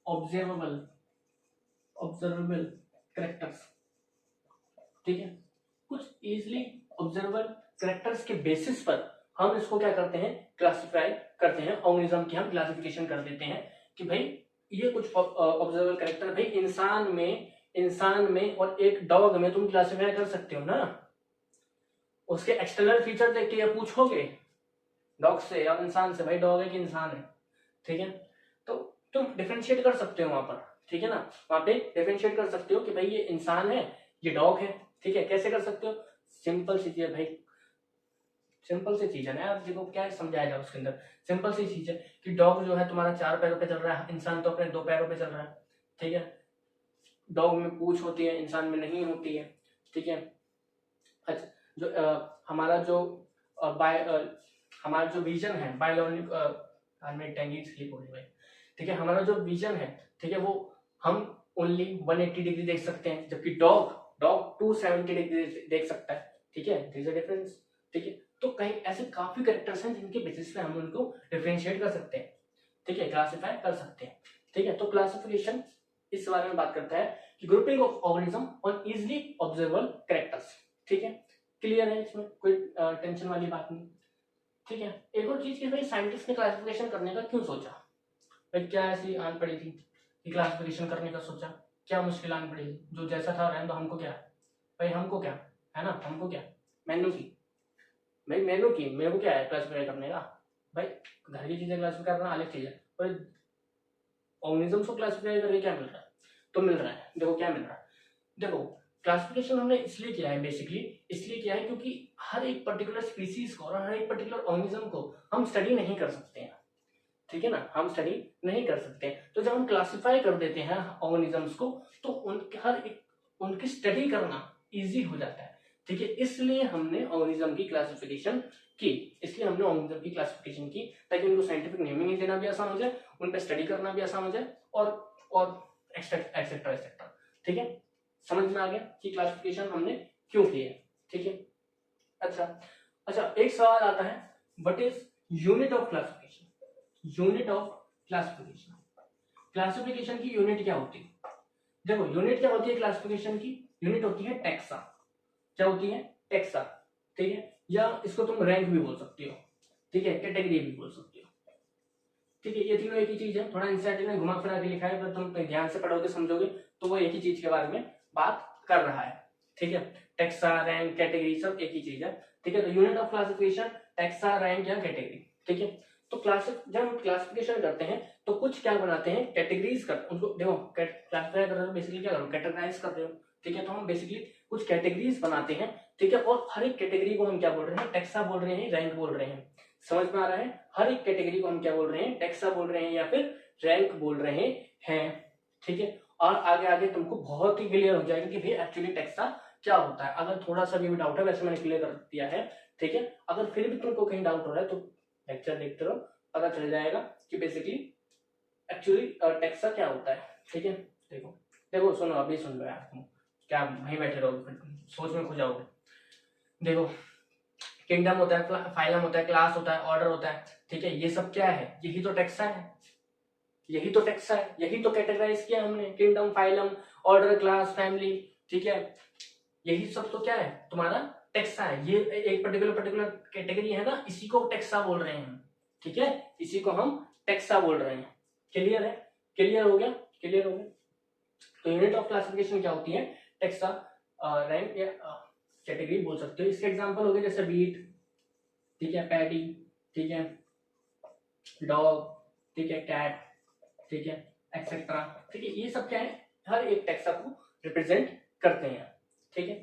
observable characters, ठीक है, कुछ easily observable characters के बेसिस पर हम इसको क्या करते हैं, क्लासिफाई करते हैं, ऑर्गेनिज्म की हम क्लासिफिकेशन कर देते हैं कि भाई ये कुछ ऑब्जर्वेबल कैरेक्टर, भाई इंसान में और एक डॉग में तुम क्लासिफाई कर सकते हो ना, उसके एक्सटर्नल फीचर देख के ये पूछोगे डॉग से या इंसान से, भाई डॉग है कि इंसान है, ठीक है, तो तुम डिफरेंशिएट कर सकते हो वहां पर, ठीक है ना, वहां पे डिफरेंशिएट कर सकते हो कि भाई ये इंसान है ये डॉग है, ठीक है, कैसे कर सकते हो, सिंपल सी चीज है भाई, सिंपल सी चीज है ना यार, देखो क्या समझाया जाए उसके अंदर। सिंपल सी चीज है कि डॉग जो है तुम्हारा 4 पैरों पे चल रहा है, इंसान तो अपने 2 पैरों पे चल रहा है, ठीक है। डॉग में पूंछ होती है, इंसान में नहीं होती है, ठीक है। अच्छा, जो हमारा जो बाय हमारा जो विजन है बायोलॉजिक में टेंगी स्लीप हो रही है, ठीक है। हमारा जो विजन है, ठीक है, वो हम ओनली 180 डिग्री देख सकते हैं, जबकि डॉग डॉग 270 डिग्री देख सकता है, ठीक है। देयर इज अ डिफरेंस, ठीक है। तो कहीं ऐसे काफी कैरेक्टर्स हैं जिनके बेसिस पे हम उनको डिफरेंशिएट कर सकते हैं, ठीक है, क्लासिफाई कर सकते हैं, ठीक है। तो क्लासिफिकेशन इस बारे में बात करता है कि grouping of organism on easily observable characters, ठीक है। क्लियर है, इसमें कोई टेंशन वाली बात नहीं, ठीक है। एक और चीज कि भाई साइंटिस्ट ने क्लासिफिकेशन करने का क्यों सोचा, भाई क्या ऐसी आन पड़ी थी कि क्लासिफिकेशन करने का सोचा, क्या मुश्किल आन पड़ी थी, जो जैसा था रहने दो, हमको क्या भाई, हमको क्या है ना, हमको क्या मेनू की, भाई मेनू की, मेरे को क्या है क्लासिफाई करने का, भाई घर की चीजें क्लासिफाई करना अलग चीज है, पर ऑर्गेनिज्म को क्लासिफाई करके क्या मिल रहा है, तो मिल रहा है, देखो क्या मिल रहा है। देखो क्लासिफिकेशन हमने इसलिए किया है, बेसिकली इसलिए किया है क्योंकि हर एक पर्टिकुलर स्पीसीज को और हर एक पर्टिकुलर ऑर्गेनिज्म को हम स्टडी नहीं कर सकते हैं, ठीक है ना, हम स्टडी नहीं कर सकते। तो जब हम क्लासिफाई कर देते हैं ऑर्गेनिजम्स को, तो उनके हर एक उनकी स्टडी करना इजी हो जाता है, ठीक है। इसलिए हमने ऑर्गेनिज्म की क्लासिफिकेशन की, इसलिए हमने ऑर्गेनिज्म की क्लासिफिकेशन की, ताकि उनको साइंटिफिक नेमिंग देना भी आसान हो जाए, उन पर स्टडी करना भी आसान हो जाए, और एक्सेट्रा एक्सेट्रा, ठीक है। समझ में आ गया कि क्लासिफिकेशन हमने क्यों की है, ठीक है। अच्छा अच्छा, एक सवाल आता है, what is unit of classification, unit of classification, classification की यूनिट क्या होती है। देखो यूनिट क्या होती है क्लासिफिकेशन की, यूनिट होती है टैक्सा, क्या होती है टैक्सा, ठीक है। या इसको तुम रैंक भी बोल सकते हो, ठीक है, कैटेगरी भी बोल सकते हो, ठीक है। ये तीनों एक ही चीज है, थोड़ा इंसाइट ने घुमा फिरा के लिखा है, पर तुम ध्यान से पढ़ोगे समझोगे तो वो एक ही चीज के बारे में बात कर रहा है, ठीक है। टैक्सा रैंक कैटेगरी सब एक ही चीज है, ठीक है। तो unit of classification taxa rank या कैटेगरी, ठीक है। तो जब हम क्लासिफिकेशन करते हैं तो कुछ क्या बनाते हैं, कैटेगरीज कर, उनको देखो क्लासिफाई कर रहे हो, बेसिकली क्या करो, कैटेगराइज कर रहे हो, ठीक है। तो हम बेसिकली कुछ कैटेगरीज बनाते हैं, ठीक है। और हर एक कैटेगरी को हम क्या बोल रहे हैं, टैक्सा बोल रहे हैं, रैंक बोल रहे हैं, समझ में आ रहा है। हर एक कैटेगरी को हम क्या बोल रहे हैं, टैक्सा बोल रहे हैं या फिर रैंक बोल रहे हैं, ठीक है। और आगे आगे तुमको बहुत ही क्लियर हो जाएगा कि भाई एक्चुअली टैक्सा क्या होता है। अगर थोड़ा सा भी डाउट है, वैसे मैंने क्लियर कर दिया है, ठीक है। अगर फिर भी तुमको कहीं डाउट हो रहा है तो लेक्चर देखते रहो, पता चल जाएगा कि बेसिकली एक्चुअली टैक्सा क्या होता है, ठीक है। देखो देखो सुनो, अभी सुन लो यार, तुम क्या वहीं बैठे रहोगे, फिर सोच में खो जाओगे। देखो किंगडम होता है, फाइलम होता है, क्लास होता है, ऑर्डर होता है, ठीक है। ये सब क्या है, यही तो टैक्सा है, यही तो टैक्सा है, यही तो कैटेगराइज किया हमने, kingdom phylum order class family, ठीक है। यही सब तो क्या है तुम्हारा टैक्सा है। ये एक पर्टिकुलर कैटेगरी है ना, इसी को टैक्सा बोल रहे हैं, ठीक है, इसी को हम टैक्सा बोल रहे हैं। क्लियर है, क्लियर हो गया, क्लियर हो गया। तो यूनिट ऑफ क्लासिफिकेशन क्या होती है, टैक्सा रैंक या कैटेगरी बोल सकते हो। इसके एग्जांपल हो गए जैसे बीट, ठीक है, पैडी, ठीक है, डॉग, ठीक है, कैट, ठीक है, एक्सेट्रा, ठीक है। ये सब क्या है, हर एक टैक्सा को रिप्रेजेंट करते हैं, ठीक है।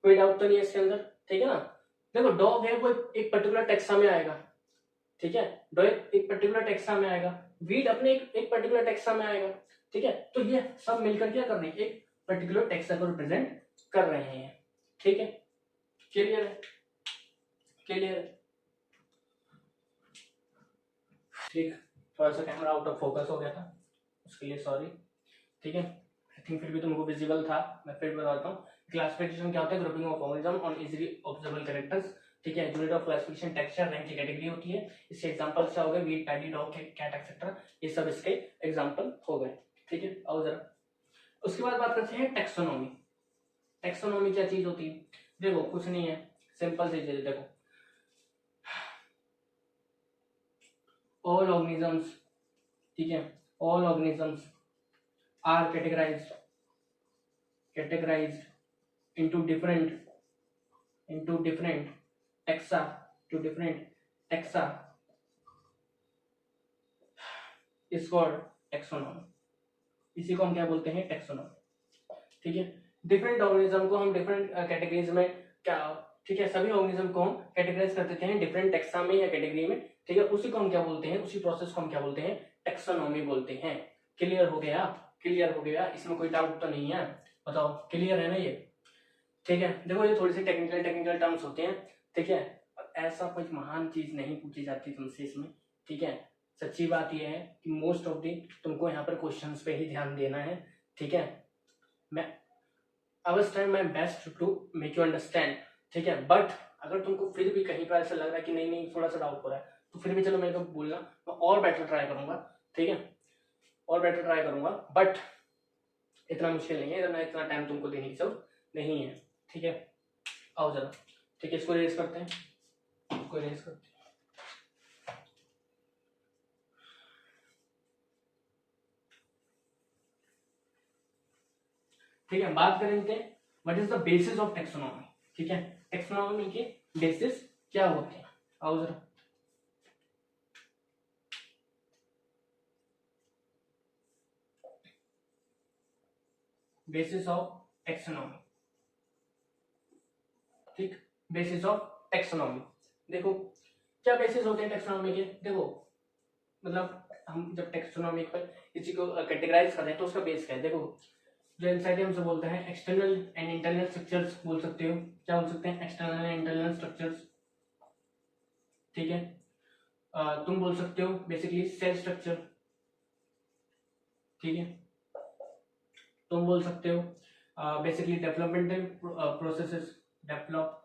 कोई डाउट तो नहीं है इसके अंदर, ठीक है ना। देखो डॉग है वो एक पर्टिकुलर टैक्सा में आएगा, ठीक है, डॉग एक पर्टिकुलर टैक्सा में आएगा, वीड अपने एक पर्टिकुलर टैक्सा में आएगा, ठीक है। तो ये सब मिलकर क्या कर रहे हैं, एक पर्टिकुलर टैक्सा को रिप्रेजेंट कर रहे हैं, ठीक है। क्लियर है, क्लियर है, ठीक। थोड़ा सा कैमरा आउट ऑफ फोकस हो गया था, उसके लिए सॉरी, ठीक है। आई थिंक फिर भी तुमको विजिबल था, मैं फिर बताता हूँ। क्लासिफिकेशन क्या होता है, grouping of organism on easily observable characters, ठीक है। Unit of classification texture rank की कैटेगरी होती है। इसके एग्जांपल्स क्या हो गए, wheat paddy dog cat etcetera, ये सब इसके एग्जांपल हो गए, ठीक है। आओ जरा उसके बाद बात करते हैं टैक्सोनॉमी। टैक्सोनॉमी क्या चीज होती है, देखो कुछ नहीं है, सिंपल सी चीज, देखो ऑल ऑर्गेनिजम्स, ठीक है, all organisms are categorized into different taxa, to different taxa is called taxonomy। इसी को हम क्या बोलते हैं, टैक्सोनॉमी, ठीक है। डिफरेंट ऑर्गेनिज्म को हम डिफरेंट कैटेगरीज में क्या ठीक है, सभी ऑर्गेनिज्म को हम कैटेगराइज कर देते हैं डिफरेंट टेक्सा में या कैटेगरी में, ठीक है, उसी को हम क्या बोलते हैं, उसी प्रोसेस को हम क्या बोलते हैं, टेक्सोनॉमी बोलते हैं। क्लियर हो गया, क्लियर हो गया, इसमें कोई डाउट तो नहीं है, बताओ क्लियर है ना ये, ठीक है। देखो ये थोड़ी सी टेक्निकल टर्म्स होते हैं, ठीक है, ऐसा कोई महान चीज नहीं पूछी जाती तुमसे इसमें, ठीक है। सच्ची बात यह है कि मोस्ट ऑफ दी तुमको यहाँ पर क्वेश्चंस पे ही ध्यान देना है, ठीक है। मैं I was trying my best to make you understand, ठीक है, बट अगर तुमको फिर भी कहीं पर ऐसा लग रहा है कि नहीं नहीं थोड़ा सा डाउट हो रहा है, तो फिर भी चलो मेरे को बोलना, मैं और बेटर ट्राई करूंगा, ठीक है, और बेटर ट्राई करूंगा, बट इतना मुश्किल नहीं है, इतना टाइम तुमको देने की जरूरत नहीं है, ठीक है। आओ जरा, ठीक है, इसको रेज करते हैं, इसको रेज करते हैं। ठीक है, बात करेंगे what is the basis of taxonomy, ठीक है, टेक्सोनॉमी के बेसिस क्या होते हैं, आओ जरा। बेसिस ऑफ टेक्सोनॉमी, ठीक, बेसिस ऑफ टेक्सोनॉमी, देखो क्या बेसिस होते हैं टेक्सोनॉमी के, देखो मतलब हम जब टेक्सोनॉमी पर किसी को कैटेगराइज कर रहे हैं तो उसका बेस क्या है, देखो जो इनसाइड हमसे बोलते हैं एक्सटर्नल एंड इंटरनल स्ट्रक्चर्स बोल सकते हो, क्या बोल सकते हैं, एक्सटर्नल एंड इंटरनल स्ट्रक्चर्स, ठीक है। तुम बोल सकते हो बेसिकली सेल स्ट्रक्चर, ठीक है, तुम बोल सकते हो basically developmental processes, development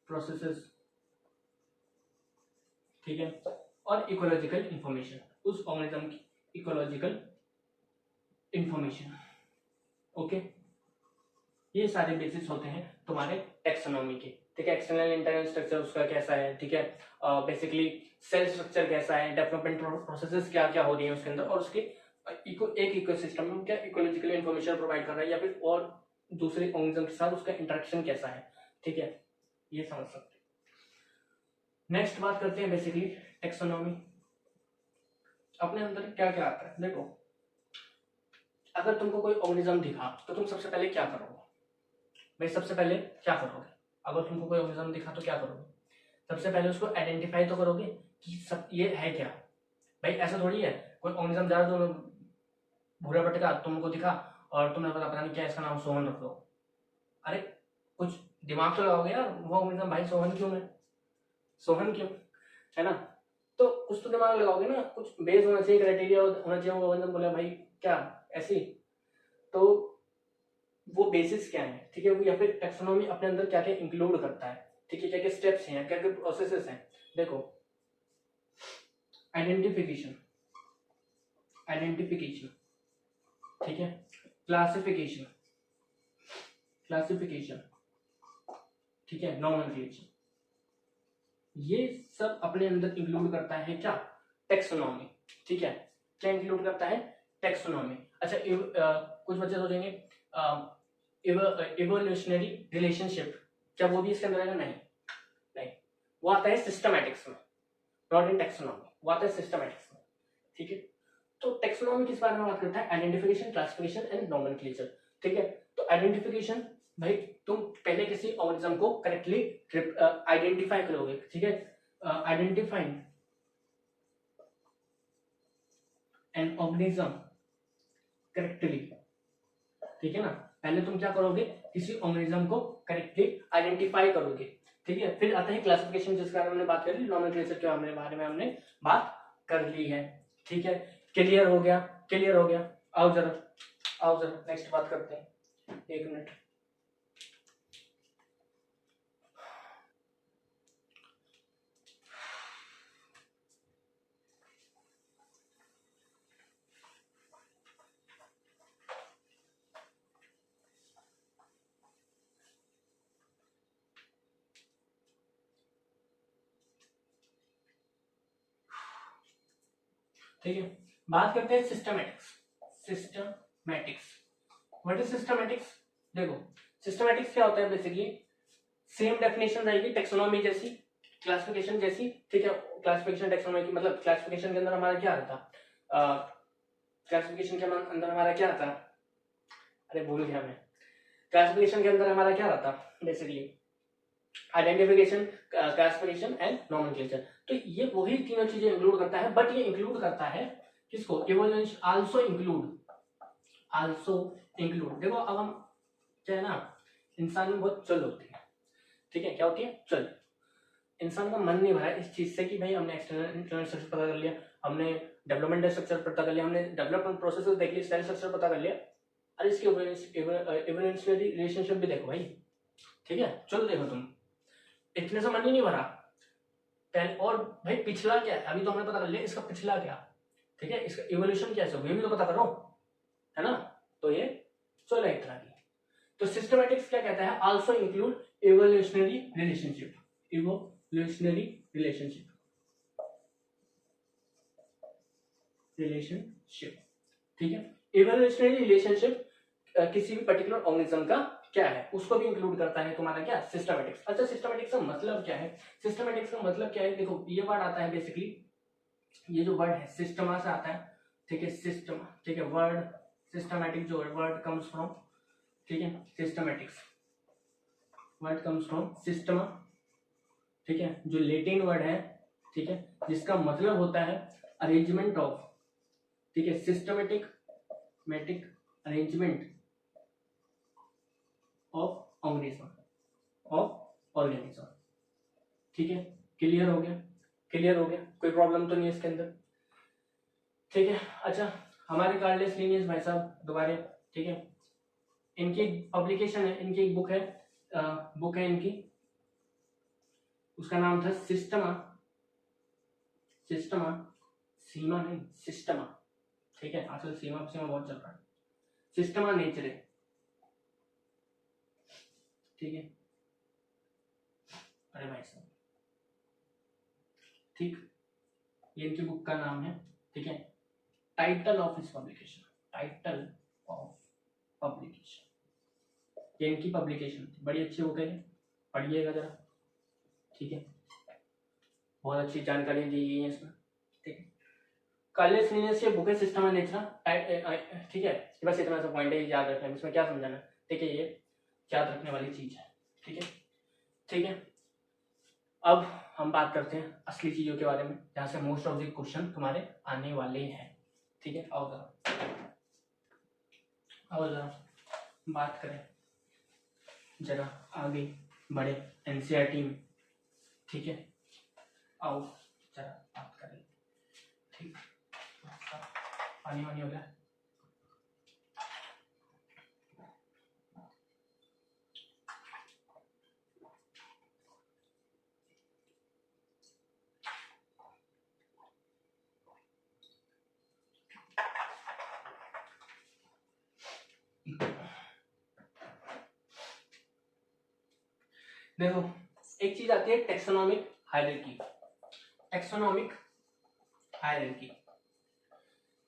processes, ठीक है, और इकोलॉजिकल इंफॉर्मेशन, उस ऑर्गेनिज्म की इकोलॉजिकल इंफॉर्मेशन, ओके, ये सारे बेसिस होते हैं तुम्हारे टेक्सोनॉमी के, ठीक है। एक्सटर्नल इंटरनल स्ट्रक्चर उसका कैसा है, ठीक है, बेसिकली सेल स्ट्रक्चर कैसा है, डेवलपमेंट प्रोसेसेस क्या क्या हो रही है उसके अंदर, और उसके एक इकोसिस्टम में क्या इकोलॉजिकल इंफॉर्मेशन प्रोवाइड कर रहा है, या फिर और दूसरे ऑर्गेनिज्म के साथ उसका इंटरेक्शन कैसा है, ठीक है, ये समझ सकते हैं। नेक्स्ट बात करते हैं बेसिकली टेक्सोनॉमी, अपने अंदर क्या क्या आता है, देखो अगर तुमको कोई ऑर्गेनिज्म दिखा तो तुम सबसे पहले क्या करोगे भाई, सबसे पहले क्या करोगे, अगर तुमको कोई ऑर्गेनिज्म दिखा तो क्या करोगे, सबसे पहले उसको आइडेंटिफाई तो करोगे कि सब ये है क्या, भाई ऐसा थोड़ी है कोई ऑर्गेनिज्म जा रहा तो भूरा भटका तुमको दिखा और तुमने पता नहीं क्या इसका नाम सोहन रख दो, अरे कुछ दिमाग तो लगाओगे यार, वो ऑर्गेनिज्म भाई सोहन क्यों है, सोहन क्यों है ना, तो कुछ तो दिमाग लगाओगे ना, कुछ बेस होना चाहिए, क्राइटेरिया होना चाहिए, वो ऑर्गेनिज्म बोला भाई क्या ऐसी, तो वो बेसिस क्या है, ठीक है, या फिर टेक्सोनॉमी अपने अंदर क्या क्या इंक्लूड करता है, ठीक है, क्या क्या स्टेप्स हैं, क्या क्या प्रोसेसेस हैं, देखो आइडेंटिफिकेशन, आइडेंटिफिकेशन, ठीक है, क्लासिफिकेशन, क्लासिफिकेशन, ठीक है, नॉमेनक्लेचर, ये सब अपने अंदर इंक्लूड करता है क्या, टेक्सोनॉमी, ठीक है, क्या इंक्लूड करता है, टेक्सोनॉमी। अच्छा कुछ बच्चे सोचेंगे इवोल्यूशनरी रिलेशनशिप, क्या वो भी इसके अंदर आएगा, नहीं नहीं, वो आता है सिस्टमैटिक्स में, नॉट इन टेक्सोनॉमी, वो आता है सिस्टमैटिक्स में, ठीक है। तो टेक्सोनॉमी किस बारे में बात करता है, आइडेंटिफिकेशन, क्लासिफिकेशन एंड नॉमेनक्लेचर, ठीक है। तो आइडेंटिफिकेशन भाई तुम पहले किसी ऑर्गेनिज्म को करेक्टली आइडेंटिफाई करोगे, ठीक है, आइडेंटिफाइंग एन ऑर्गेनिज्म करेक्टली, ठीक है ना, पहले तुम क्या करोगे, किसी ऑर्गेनिज्म को करेक्टली आइडेंटिफाई करोगे, ठीक है, फिर आता है क्लासिफिकेशन जिसके बारे में हमने बात कर ली, नॉमेनक्लेचर के बारे में हमने बात कर ली है, ठीक है, क्लियर हो गया, क्लियर हो गया, आओ जरा, आओ जरा नेक्स्ट बात करते हैं, एक मिनट, ठीक है, बात करते हैं systematics, systematics, what is systematics, देखो सिस्टमैटिक्स क्या होता है, बेसिकली सेम डेफिनेशन रहेगी टेक्सोनॉमी जैसी, क्लासिफिकेशन जैसी, ठीक है, क्लासिफिकेशन टेक्सोनॉमी की मतलब क्लासिफिकेशन के अंदर हमारा क्या आता, क्लासिफिकेशन के अंदर हमारा क्या आता, अरे भूल गया मैं, क्लासिफिकेशन के अंदर हमारा क्या रहता basically, identification, classification and nomenclature. तो ये वही तीनों चीजें इंक्लूड करता है, बट ये इंक्लूड करता है किसको, इवोल्यूशन आल्सो इंक्लूड, देखो अब हम क्या है ना, इंसान में बहुत चल होती है, ठीक है, क्या होती है, चल। इंसान का मन नहीं भरा इस चीज से कि भाई हमने एक्सटर्नल इंटरनल स्ट्रक्चर पता कर लिया, हमने डेवलपमेंट स्ट्रक्चर पता कर लिया, हमने डेवलपमेंट प्रोसेस देख लिया, सेल स्ट्रक्चर पता कर लिया, अरे इसकी इवोल्यूशनरी रिलेशनशिप भी देखो भाई, ठीक है, चलो देखो तुम, इतने से मन ही नहीं भरा पहले, और भाई पिछला क्या है अभी तो हमने पता कर लिया, इसका पिछला क्या, ठीक है, इसका इवोल्यूशन कैसे हो ये भी तो पता करो, है ना। तो ये चलो एक तरह की, तो सिस्टमैटिक्स क्या कहता है, also include evolutionary relationship, evolutionary relationship, ठीक है। इवोल्यूशनरी रिलेशनशिप किसी भी पर्टिकुलर ऑर्गेनिज्म का क्या है उसको भी इंक्लूड करता है तुम्हारा क्या, सिस्टमैटिक्स। अच्छा सिस्टमैटिक्स का मतलब क्या है, सिस्टमैटिक्स का मतलब क्या है, देखो ये वर्ड आता है बेसिकली, ये जो वर्ड है सिस्टमा से आता है, ठीक है, सिस्टम, ठीक है, वर्ड सिस्टमैटिक जो वर्ड कम्स फ्रॉम, ठीक है, systematics word comes from systema, ठीक है, जो लैटिन वर्ड है, ठीक है, जिसका मतलब होता है अरेंजमेंट ऑफ, ठीक है, सिस्टमैटिक अरेंजमेंट ऑफ ऑर्गेनिज्म, ठीक है, क्लियर हो गया, कोई प्रॉब्लम तो नहीं है इसके अंदर, ठीक है। अच्छा हमारे कार्लेस लिनियस भाई साहब दोबारा, ठीक है, इनकी पब्लिकेशन है, इनकी एक बुक है इनकी, उसका नाम था सिस्टमा सीमा नहीं सिस्टमा, ठीक है, आजकल सीमा बहुत चल रहा है, सिस्टमा नेचर, ठीक है, अरे भाई साहब, ठीक, ये इनकी बुक का नाम है, ठीक है, टाइटल ऑफ पब्लिकेशन, ये इनकी पब्लिकेशन थी, बड़ी अच्छी बुक है, पढ़िएगा जरा, ठीक है, बहुत अच्छी जानकारी दी गई है इसमें, ठीक है। कार्लेस लिनियस की बुक है सिस्टम एंड नेचर, ठीक है, बस इतना सा पॉइंट है, याद रखना, इसमें क्या समझाना, ठीक है, ये याद रखने वाली चीज है, ठीक है। अब हम बात करते हैं असली चीजों के बारे में, जहां से मोस्ट ऑफ द क्वेश्चन तुम्हारे आने वाले हैं, ठीक है। आओ जरा बात करें, जरा आगे बढ़े एनसीईआरटी में, ठीक है, आओ जरा बात करें, ठीक, पानी वानी हो गया, देखो एक चीज आती है टेक्सोनोमिक हायरार्की,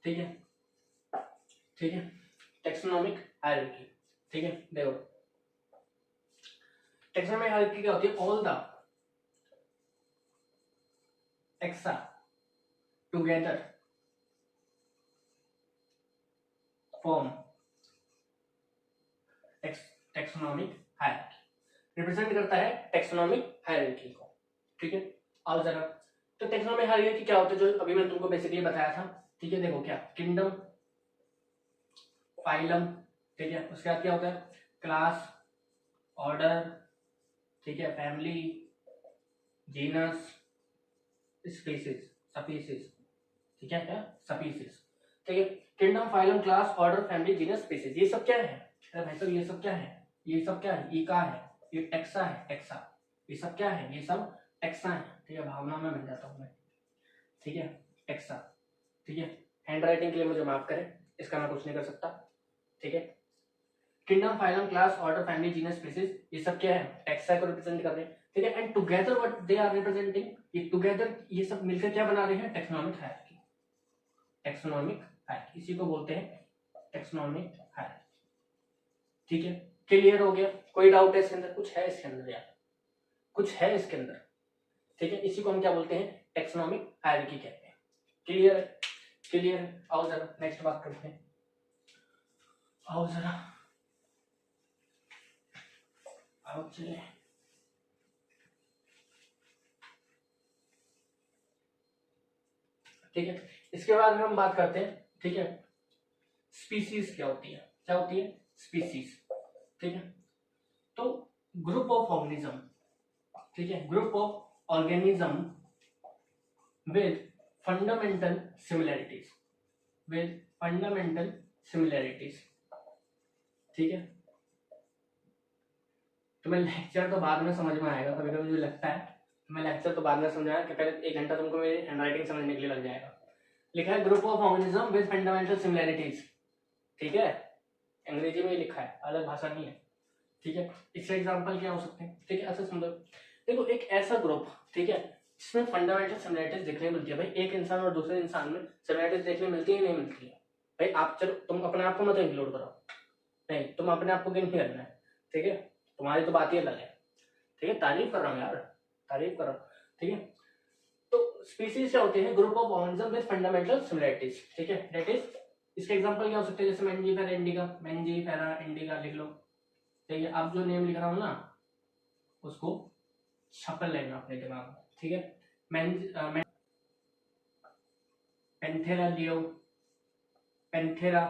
ठीक है, टेक्सोनोमिक हायरार्की, ठीक है। देखो टेक्सोनोमिक हायरार्की क्या होती है, all the taxa together form taxonomic hierarchy, represent करता है टेक्सोनोमिक हायरार्की को, ठीक है। आओ जरा, तो टेक्सोनोमिक हायरार्की क्या होता है, जो अभी मैंने तुमको बेसिकली बताया था, ठीक है। देखो क्या, किंगडम, फाइलम, ठीक है, उसके बाद क्या होता है, क्लास, ऑर्डर, ठीक है, फैमिली, जीनस, स्पीसीज, ठीक है, क्या स्पीसीज, ठीक है। Kingdom, phylum, class, order, family, genus, species, ये सब क्या है, अरे भाई साहब ये सब क्या है, ये का है, ये टेक्सा है, ये सब क्या है, ये सब टेक्सा है, ठीक है, भावना में मिल जाता हूं मैं, ठीक है, टेक्सा, ठीक है। हैंड राइटिंग के लिए मुझे माफ करें, इसका मैं कुछ नहीं कर सकता, ठीक है। Kingdom, phylum, class, order, family, genus, species, ये सब क्या है, टेक्सा को रिप्रेजेंट कर रहे हैं, ठीक है। And together what they are representing, ये टुगेदर ये सब मिलकर क्या बना रहे हैं, टेक्सोनोमिक हायरार्की, इसी को बोलते हैं टेक्सोनोमिक हायरार्की, ठीक है। क्लियर हो गया, कोई डाउट है इसके अंदर, कुछ है इसके अंदर यार, कुछ है इसके अंदर, ठीक है। इसी को हम क्या बोलते हैं, टेक्सोनोमिक हायरार्की कहते हैं, क्लियर। आओ जरा नेक्स्ट बात करते हैं, आओ जरा अब चले, ठीक है। इसके बाद हम बात करते हैं, ठीक है, स्पीसीज क्या होती है, क्या होती है स्पीसीज, ठीक है। तो ग्रुप ऑफ ऑर्गेनिज्म, ठीक है, group of organism with fundamental similarities, with fundamental similarities, ठीक है। तुम्हें लेक्चर तो बाद में समझ में आएगा, कभी कभी मुझे लगता है तुम्हें लेक्चर तो बाद में समझ आएगा कि पहले 1 घंटा तुमको मेरी हैंडराइटिंग समझने के लिए लग जाएगा। लिखा है group of organism with fundamental similarities, ठीक है, अंग्रेजी में लिखा है, अलग भाषा नहीं है, ठीक है। इससे एग्जांपल क्या हो सकते हैं, ठीक है, ऐसा समझो, देखो एक ऐसा ग्रुप, ठीक है, जिसमें फंडामेंटल सिमिलैरिटीज देखने मिलती है। भाई एक इंसान और दूसरे इंसान में सिमिलैरिटीज देखने मिलती है नहीं मिलती है? भाई आप चलो, तुम अपने आप को मत इंक्लूड करो, नहीं तुम अपने आप को गिन नहीं करना है, ठीक है, तुम्हारी तो बात ही अलग है, ठीक है, तारीफ कर रहा हूँ यार, तारीफ कर रहा हूँ, ठीक है। तो स्पीसीज क्या होते हैं, group of organism with fundamental similarities, ठीक है, दैट इज, इसके एग्जांपल क्या हो सकते हैं, जैसे मेंजीफेरा इंडिका, मेंजीफेरा इंडिका लिख लो, ठीक है। अब जो नेम लिख रहा हूँ ना उसको छापल लेना अपने दिमाग में, ठीक है। पेंथेरा लियो, पेंथेरा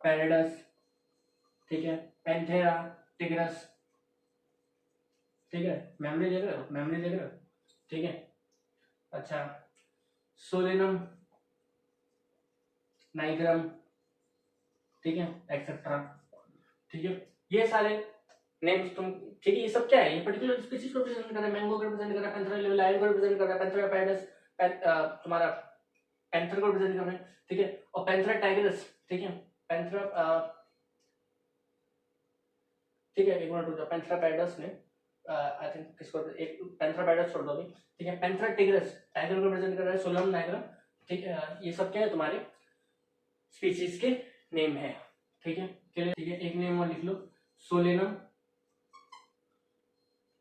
पैराडस, ठीक है, पेंथेरा टिग्रस, ठीक है, मेमोरी देख रहे हो, मेमोरी देख रहे हो, ठीक है। अच्छा, सोलेनम नाइग्रम, ठीक है, एक्सेट्रा, ठीक है। ये सारे नेम्स तुम, ठीक है, ये सब क्या है, ये पर्टिकुलर स्पीशीज को रिप्रेजेंट कर रहा है, मैंगो को रिप्रेजेंट कर रहा है, पेंथेरा लायन को रिप्रेजेंट कर रहा है, पेंथेरा पैराडस तुम्हारा पैंथर को रिप्रेजेंट कर रहा है, ठीक है, और पेंथेरा टाइग्रस, ठीक है, पेंथेरा, ठीक है, एक मिनट रुक जाओ, पेंथेरा पैराडस ने आई थिंक किसको, एक पेंथेरा पैराडस छोड़ दो अभी, ठीक है, पेंथेरा टिग्रस टाइगर को रिप्रेजेंट कर रहा है, सोलम नाइग्रा, ठीक है, ये सब क्या है तुम्हारे स्पीशीज के नेम है, ठीक है, ठीक है। एक नेम और लिख लो, सोलेनम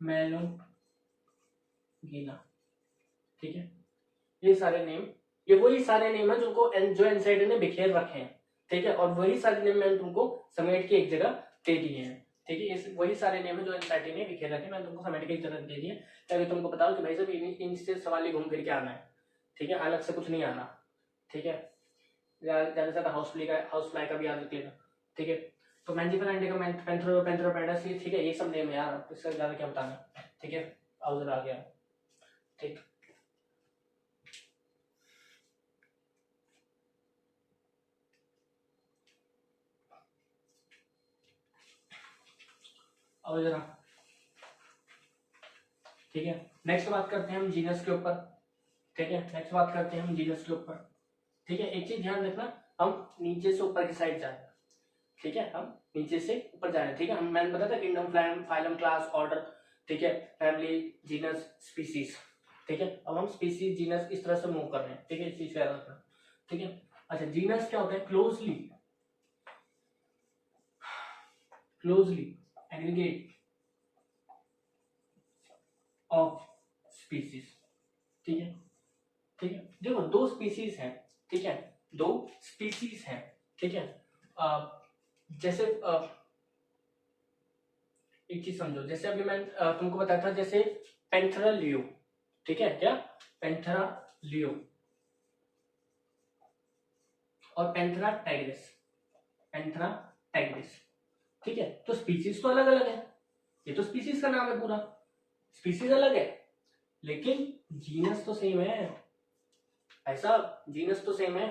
मेलोंगिना, ठीक है। ये सारे नेम, ये वही सारे नेम है जो एनसीईआरटी ने बिखेर रखे हैं, ठीक है, और वही सारे नेम मैंने तुमको समेट के एक जगह दे दिए हैं, ठीक है। इस वही सारे नेम है जो एनसीईआरटी ने बिखेर रखे, मैंने तुमको समेट के एक जगह दे दिए ताकि तुमको पता हो कि भाई साहब इनसे सवाल ही घूम फिर के आना है, ठीक है, अलग से कुछ नहीं आना, ठीक है। ज्यादा से ज्यादा हाउस फ्लाई का भी याद रख लेना, ठीक है। तो मैंजीफेरा इंडिका, पेंथेरा पैराडस, ठीक है, ये सब नेम है यार, इससे ज्यादा क्या बताना, ठीक है। आउजर आ गया, ठीक, और जरा, ठीक है। नेक्स्ट बात करते हैं हम जीनस के ऊपर, ठीक है, नेक्स्ट बात करते हैं हम जीनस के ऊपर, ठीक है। एक चीज ध्यान रखना, हम नीचे से ऊपर की साइड जा रहे हैं, ठीक है, हम नीचे से ऊपर जा रहे हैं, ठीक है। हम मैंने बताया था किंगडम, फाइलम, क्लास, ऑर्डर, ठीक है, फैमिली, जीनस, स्पीसीज, ठीक है। अब हम स्पीसीज, जीनस इस तरह से मूव कर रहे हैं, ठीक है, इस चीज का याद रखना, ठीक है। अच्छा, जीनस क्या होता है, क्लोजली एग्रीगेट ऑफ स्पीसीज, ठीक है, ठीक है। देखो दो स्पीसीज हैं, ठीक है, दो स्पीसीज हैं, ठीक है। जैसे एक चीज समझो, जैसे अभी मैं तुमको बताया था, जैसे पेंथेरा लियो, ठीक है, क्या पेंथेरा लियो और पेंथेरा टाइग्रिस, पेंथेरा टाइग्रिस, ठीक है। तो स्पीसीज तो अलग अलग है, ये तो स्पीसीज का नाम है पूरा, स्पीसीज अलग है लेकिन जीनस तो सेम है, ऐसा जीनस तो सेम है,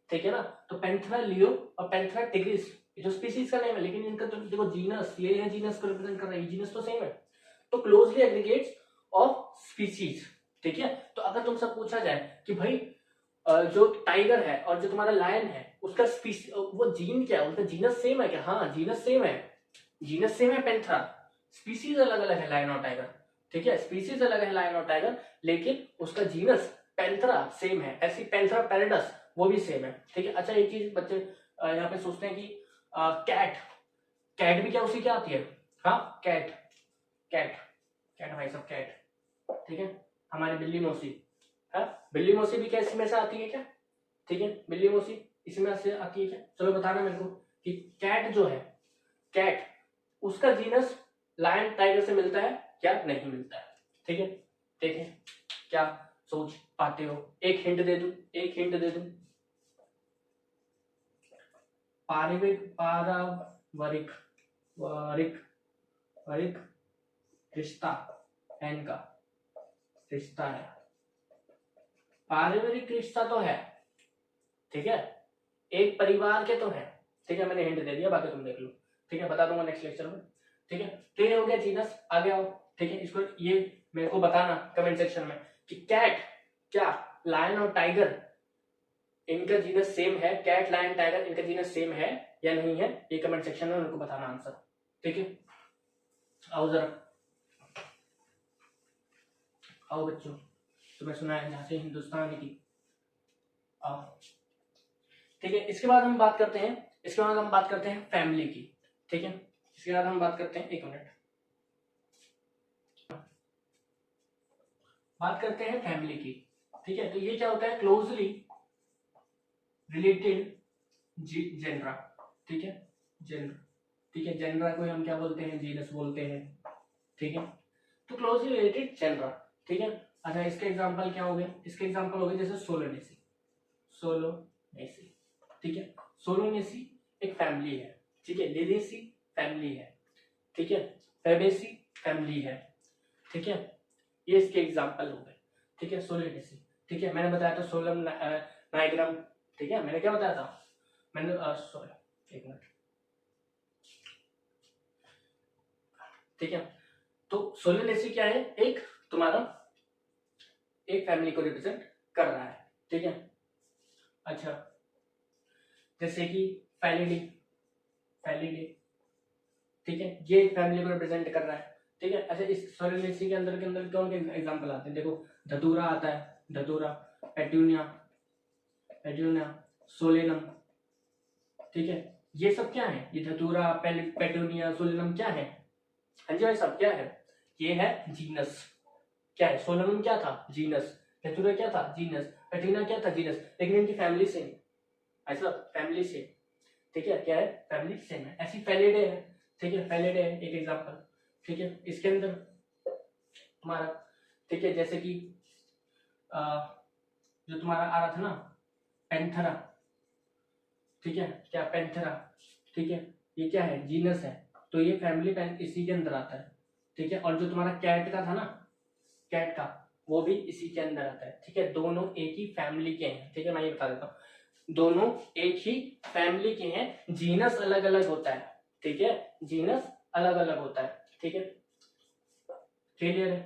ठीक है ना। तो पेंथेरा लियो और पेंथेरा टिग्रिस ये जो स्पीसीज का नेम है, लेकिन इनका तो देखो जीनस, ये है जीनस को रिप्रेजेंट कर रहा है, जीनस तो सेम है, तो क्लोजली एग्रीगेट्स ऑफ स्पीसीज, ठीक है। तो अगर तुमसे पूछा जाए कि भाई जो टाइगर है और जो तुम्हारा लायन है उसका वो जीन क्या है, उनका जीनस सेम है क्या, हाँ जीनस सेम है, जीनस सेम है पेंथेरा, स्पीसीज अलग अलग है लायन और टाइगर, ठीक है, स्पीसीज अलग है लायन और टाइगर, लेकिन उसका जीनस पेंथेरा सेम है। ऐसी पेंथेरा पैराडस वो भी सेम है, ठीक है। अच्छा, एक चीज बच्चे यहाँ पे सोचते हैं कि कैट, कैट भी क्या उसी क्या आती है, हाँ कैट, कैट कैट भाई सब कैट, ठीक है, हमारी बिल्ली मौसी, हाँ बिल्ली मौसी भी क्या इसी में से आती है क्या, ठीक है, बिल्ली मौसी इसी में से आती है क्या, चलो बताना मेरे को कि कैट जो है, कैट उसका जीनस लायन टाइगर से मिलता है क्या नहीं मिलता है। ठीक है, देखें क्या सोच पाते हो। एक हिंट दे दूं, एक हिंट दे दूं। पारिवारिक वारिक वारिक रिश्ता है इनका, रिश्ता है, पारिवारिक रिश्ता तो है, ठीक है, एक परिवार के तो है। ठीक है, मैंने हिंट दे दिया, बाकी तुम देख लो। ठीक है, बता दूंगा नेक्स्ट लेक्चर में। ठीक है, तो ये हो गया जीनस। आगे आओ। ठीक है, इसको ये मेरे को बताना कमेंट सेक्शन में कि कैट, क्या लायन और टाइगर इनका जीनस सेम है, कैट लायन टाइगर इनका जीनस सेम है या नहीं है, ये कमेंट सेक्शन में उनको बताना आंसर। ठीक है, आओ जरा, आओ बच्चों, तुम्हें सुना है झांसी हिंदुस्तान की, आओ। ठीक है, इसके बाद हम बात करते हैं, इसके बाद हम बात करते हैं फैमिली की। ठीक है, इसके बाद हम बात करते हैं, एक मिनट, बात करते हैं फैमिली की। ठीक है, तो ये क्या होता है, क्लोजली रिलेटेड जेनरा। ठीक है, जेनरा। ठीक है, जेनरा को हम क्या बोलते हैं, जीनस बोलते हैं। ठीक है, तो क्लोजली रिलेटेड जेनरा। ठीक है, अच्छा इसके एग्जांपल क्या हो गए, इसके एग्जांपल हो गए जैसे सोलोनेसी, सोलोनेसी। ठीक है, सोलोनेसी एक फैमिली है। ठीक है, लिनेसी फैमिली है। ठीक है, फेबेसी फैमिली है। ठीक है, ये इसके एग्जांपल हो गए। ठीक है, सोलोनेसी। ठीक है, मैंने बताया था सोलम नाइग्राम। ठीक है, मैंने क्या बताया था, मैंने सॉरी एक मिनट। ठीक है, तो सोलोनेसी क्या है, एक तुम्हारा एक फैमिली को रिप्रेजेंट कर रहा है। ठीक है, अच्छा जैसे कि फैलिडी, फैलिडी। ठीक है, ये एक फैमिली को रिप्रेजेंट कर रहा है। ठीक है, अच्छा इस सोलोनेसी के अंदर कौन के एग्जांपल आते हैं, देखो धतूरा आता है, धतूरा, पेट्यूनिया, पेट्यूनिया, सोलेनम। ठीक है, ये सब क्या है, ये धतूरा, पेट्यूनिया, सोलेनम क्या है, हाँ जी भाई साहब क्या है, ये है जीनस। क्या है, सोलेनम क्या था, जीनस, धतूरा क्या था, जीनस, पेट्यूनिया क्या था, जीनस, लेकिन इनकी फैमिली सेम, ऐसा फैमिली सेम। ठीक है, क्या है, फैमिली सेम है। ऐसी फैलिडे है। ठीक है, फैलिडे है एक एग्जांपल। ठीक है, इसके अंदर तुम्हारा, ठीक है, जैसे कि जो तुम्हारा आ रहा था ना, पेंथरा। ठीक है, क्या पेंथरा। ठीक है, ये क्या है, जीनस है, तो ये फैमिली इसी के अंदर आता है। ठीक है, और जो तुम्हारा कैट का था ना, कैट का, वो भी इसी के अंदर आता है। ठीक है, दोनों एक ही फैमिली के हैं। ठीक है, मैं ये बता देता हूँ, दोनों एक ही फैमिली के हैं, जीनस अलग अलग होता है। ठीक है, जीनस अलग अलग होता है। ठीक है, क्लियर है,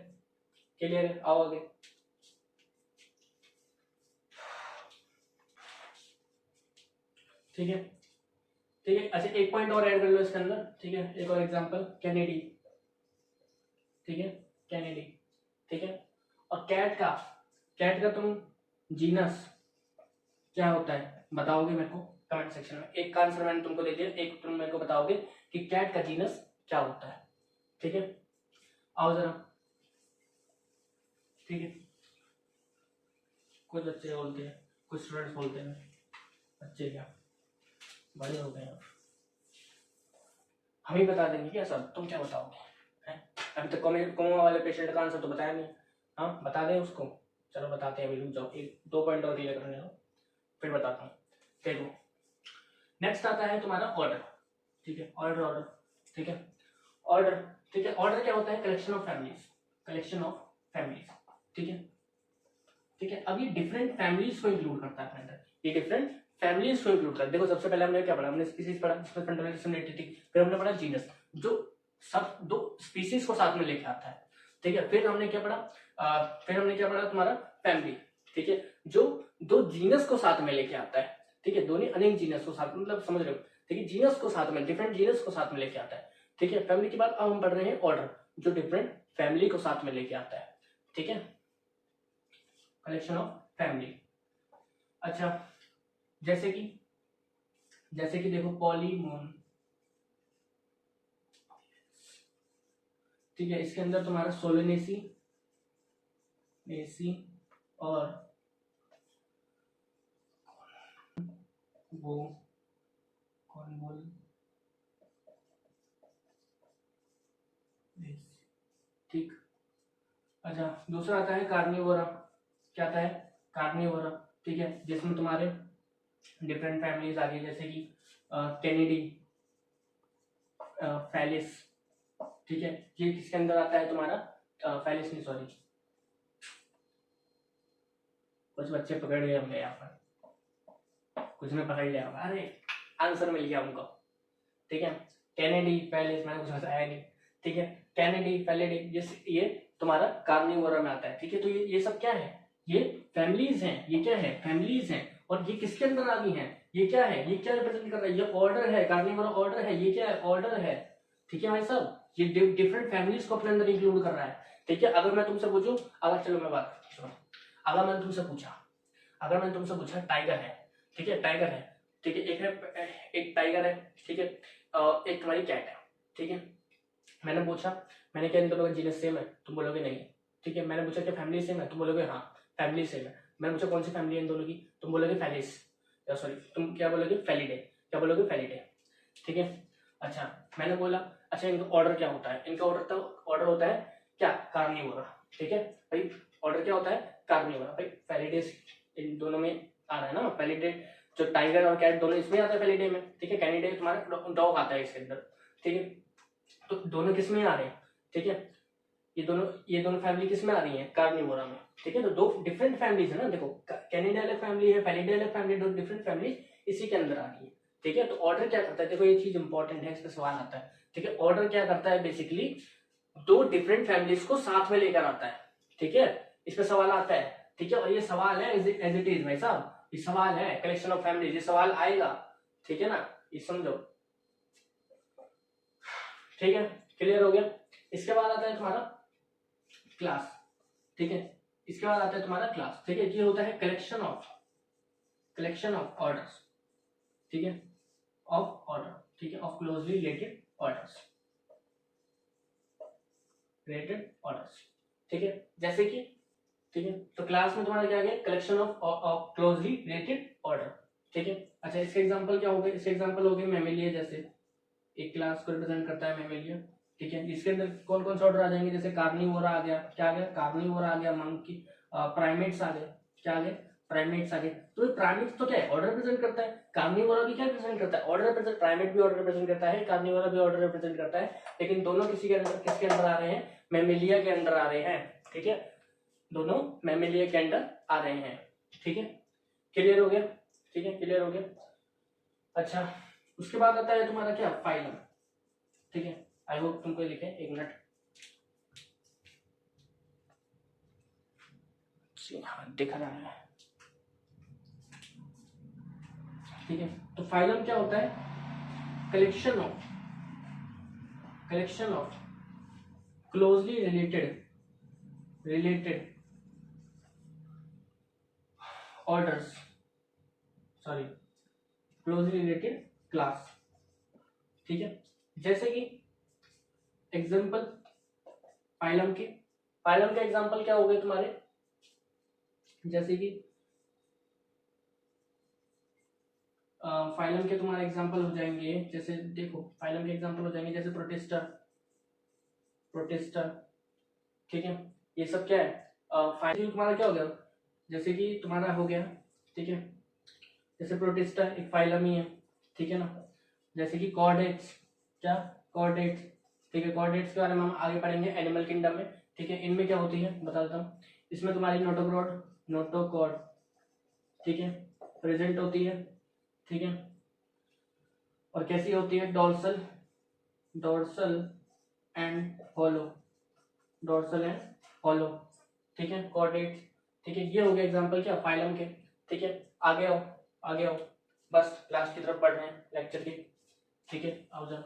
क्लियर है, आओ आगे। ठीक है, ठीक है, अच्छा एक पॉइंट और ऐड कर लो इसके अंदर। ठीक है, एक और एग्जांपल, कैनेडी। ठीक है, कैनेडी। ठीक है, और कैट का तुम जीनस क्या होता है बताओगे मेरे को कमेंट सेक्शन में। एक का आंसर मैंने तुमको दे दिया, एक तुम मेरे को बताओगे कि कैट का जीनस क्या होता है। ठीक है, आओ जरा। ठीक है, कुछ बच्चे बोलते हैं, कुछ स्टूडेंट्स बोलते हैं, बच्चे क्या बड़े हो गए, हम ही बता देंगे क्या सर, तुम क्या बताओगे, हैं? अभी तक कोमा वाले पेशेंट का आंसर तो बताया नहीं। हाँ बता दें उसको, चलो बताते हैं, अभी रुक जाओ, एक दो पॉइंट और क्लियर करने दो, फिर बताता हूँ। देखो नेक्स्ट आता है तुम्हारा ऑर्डर। ठीक है, ऑर्डर। ठीक है, ऑर्डर। ठीक है, ऑर्डर क्या होता है, collection of families, collection of families. ठीक है, ठीक है, अब ये डिफरेंट फैमिलीज को इंक्लूड करता है अपने अंदर, ये डिफरेंट फैमिलीज को इंक्लूड करता है। देखो सबसे पहले हमने क्या पढ़ा, हमने स्पीसीज पढ़ा, जिसमें फंडामेंटल एंटिटी, फिर हमने पढ़ा जीनस, जो सब दो स्पीसीज को साथ में लेके आता है। ठीक है, फिर हमने क्या पढ़ा, फिर हमने क्या पढ़ा तुम्हारा फैमिली। ठीक है, जो दो जीनस को साथ में लेके आता है। ठीक है, दोनों अनेक जीनस को साथ, मतलब समझ रहे हो। ठीक है, जीनस को साथ में, डिफरेंट जीनस को साथ में लेके आता है। ठीक है, फैमिली के बाद अब हम पढ़ रहे हैं ऑर्डर, जो डिफरेंट फैमिली को साथ में लेके आता है। ठीक है, कलेक्शन ऑफ फैमिली। अच्छा जैसे कि देखो पॉलीमोन। ठीक है, इसके अंदर तुम्हारा सोलोनेसी, नेसी और वो कौन बोल, ठीक। अच्छा, दूसरा आता है कार्निवोरा। क्या आता है? कार्निवोरा, ठीक है, जिसमें तुम्हारे डिफरेंट फैमिलीज आ गई, जैसे कि कैनिडी, फैलिस, ठीक है। ये किसके अंदर आता है तुम्हारा? फैलिस नहीं, सॉरी, कुछ बच्चे पकड़ गए होंगे यहाँ पर, कुछ ने पकड़ लिया होगा, अरे आंसर मिल गया उनको, ठीक है। कैनेडी, फैलिस, मैंने कुछ बताया नहीं, ठीक है। कैनेडी, फैलिडी, ये तुम्हारा कार्निवोरा में आता है, ठीक है। तो ये सब क्या है? ये फैमिलीज हैं, ये क्या है? फैमिलीज हैं। और ये किसके अंदर आ गई हैं? ये क्या है? ये क्या रिप्रेजेंट कर रहा है? ये ऑर्डर है, कार्निवोरा ऑर्डर है, ये क्या है? ऑर्डर है, ठीक है भाई साहब। ये डिफरेंट फैमिलीज को अपने अंदर इंक्लूड कर रहा है, ठीक है। अगर मैं तुमसे पूछूं, अगर चलो मैं बात सुनो, अगर मैंने तुमसे पूछा टाइगर है, ठीक है, टाइगर है, ठीक है, एक टाइगर है, ठीक है, एक तुम्हारी कैट है, ठीक है। मैंने पूछा, मैंने क्या इन दोनों का जीनस सेम है? तुम बोलोगे नहीं, ठीक है। मैंने पूछा क्या फैमिली सेम है? तुम बोलोगे हाँ फैमिली सेम है। मैंने पूछा कौन सी फैमिली है इन दोनों की? तुम बोलोगे फैलिस, सॉरी तुम क्या बोलोगे? फैलिडे, क्या बोलोगे? फैलिडे, ठीक है। अच्छा, मैंने बोला अच्छा इनका ऑर्डर क्या होता है? इनका ऑर्डर होता है क्या? कार्निवोरा, ठीक है भाई। ऑर्डर क्या होता है? कार्निवोरा भाई। फैलिडेस इन दोनों में आ रहा है ना, फैलिडे जो टाइगर और कैट दोनों इसमें आता है फैलिडे में, ठीक है। कैनिडे तुम्हारा डॉग आता है इसके अंदर, ठीक है। तो दोनों किस में आ रहे हैं, ठीक है। ये दोनों फैमिली किस में आ रही है? कार्निवोरा में, ठीक है। तो दो डिफरेंट फैमिलीज है ना, देखो कैनिडे अलग फैमिली है, फैलिडे अलग फैमिली, दो डिफरेंट फैमिली इसी के अंदर आ रही है, ठीक है। तो ऑर्डर क्या करता है? देखो ये चीज इंपॉर्टेंट है, इस पर सवाल आता है, ठीक है। ऑर्डर क्या करता है? बेसिकली दो डिफरेंट फैमिलीज को साथ में लेकर आता है, ठीक है। इस पे सवाल आता है, ठीक है। और ये सवाल है एज इट इज भाई साहब, ये सवाल है कलेक्शन ऑफ फैमिलीज, ये सवाल आएगा, ठीक है ना, ये समझो, ठीक है। क्लियर हो गया? इसके बाद आता है तुम्हारा क्लास, ठीक है। इसके बाद आता है तुम्हारा क्लास, ठीक है। ये होता है कलेक्शन ऑफ ऑर्डर्स, ठीक है, ऑफ ऑर्डर, ठीक है, ऑफ क्लोजली रिलेटेड ऑर्डर्स, ठीक है। जैसे कि, ठीक है, तो क्लास में तुम्हारा क्या आ गया? Collection of closely related order, ठीक है। अच्छा, इसके एग्जांपल क्या हो गए? इसके एग्जांपल हो गए मैमेलिया, जैसे एक क्लास को रिप्रेजेंट करता है मैमेलिया, ठीक है। इसके अंदर कौन कौन से ऑर्डर आ जाएंगे? जैसे कार्निवोरा आ गया, क्या आ गया? कार्निवोरा आ गया, मंकी, प्राइमेट्स आ गए, क्या आ गए? प्राइमेट्स आ गए। तो ये प्राइमेट्स तो क्या है? ऑर्डर रिप्रेजेंट करता है। कार्निवोरा भी क्या रिप्रेजेंट करता है? ऑर्डर रिप्रेजेंट, प्राइमेट भी ऑर्डर रिप्रेजेंट करता है, कार्निवोरा भी ऑर्डर रिप्रेजेंट करता है, लेकिन दोनों किसके अंदर आ रहे हैं? मैमेलिया के अंदर आ रहे हैं, ठीक है। दोनों मैमेलिया के अंदर आ रहे हैं, ठीक है। क्लियर हो गया? ठीक है, क्लियर हो गया। अच्छा, उसके बाद आता है तुम्हारा क्या? फाइलम, ठीक है। आई होप तुमको लिखे, एक मिनट, दिख रहा है, ठीक है। तो फाइलम क्या होता है? Collection of closely related orders, sorry closely related class, ठीक है। जैसे कि एग्जाम्पल फाइलम के एग्जाम्पल क्या हो गए तुम्हारे? जैसे कि फाइलम के तुम्हारे एग्जाम्पल हो जाएंगे, जैसे देखो फाइलम के एग्जाम्पल हो जाएंगे जैसे प्रोटिस्टा, ठीक है। ये सब क्या है? फाइलम तुम्हारा क्या हो गया? जैसे कि तुम्हारा हो गया, ठीक है, जैसे प्रोटिस्टा एक फाइलम ही है, ठीक है ना। जैसे कि कॉर्डेट्स, क्या? कॉर्डेट्स, ठीक है। कॉर्डेट्स के बारे में हम आगे पढ़ेंगे एनिमल किंगडम में, ठीक है। इनमें क्या होती है बता देता हूँ। इसमें तुम्हारी नोटोकॉर्ड, ठीक है, प्रेजेंट होती है, ठीक है। और कैसी होती है? डोर्सल एंड हॉलो, ठीक है, कॉर्डेट्स, ठीक है। ये हो गया एग्जांपल क्या? फाइलम के, ठीक है। आगे आओ, बस लास्ट की तरफ पढ़ रहे हैं लेक्चर की, ठीक है। आओ जरा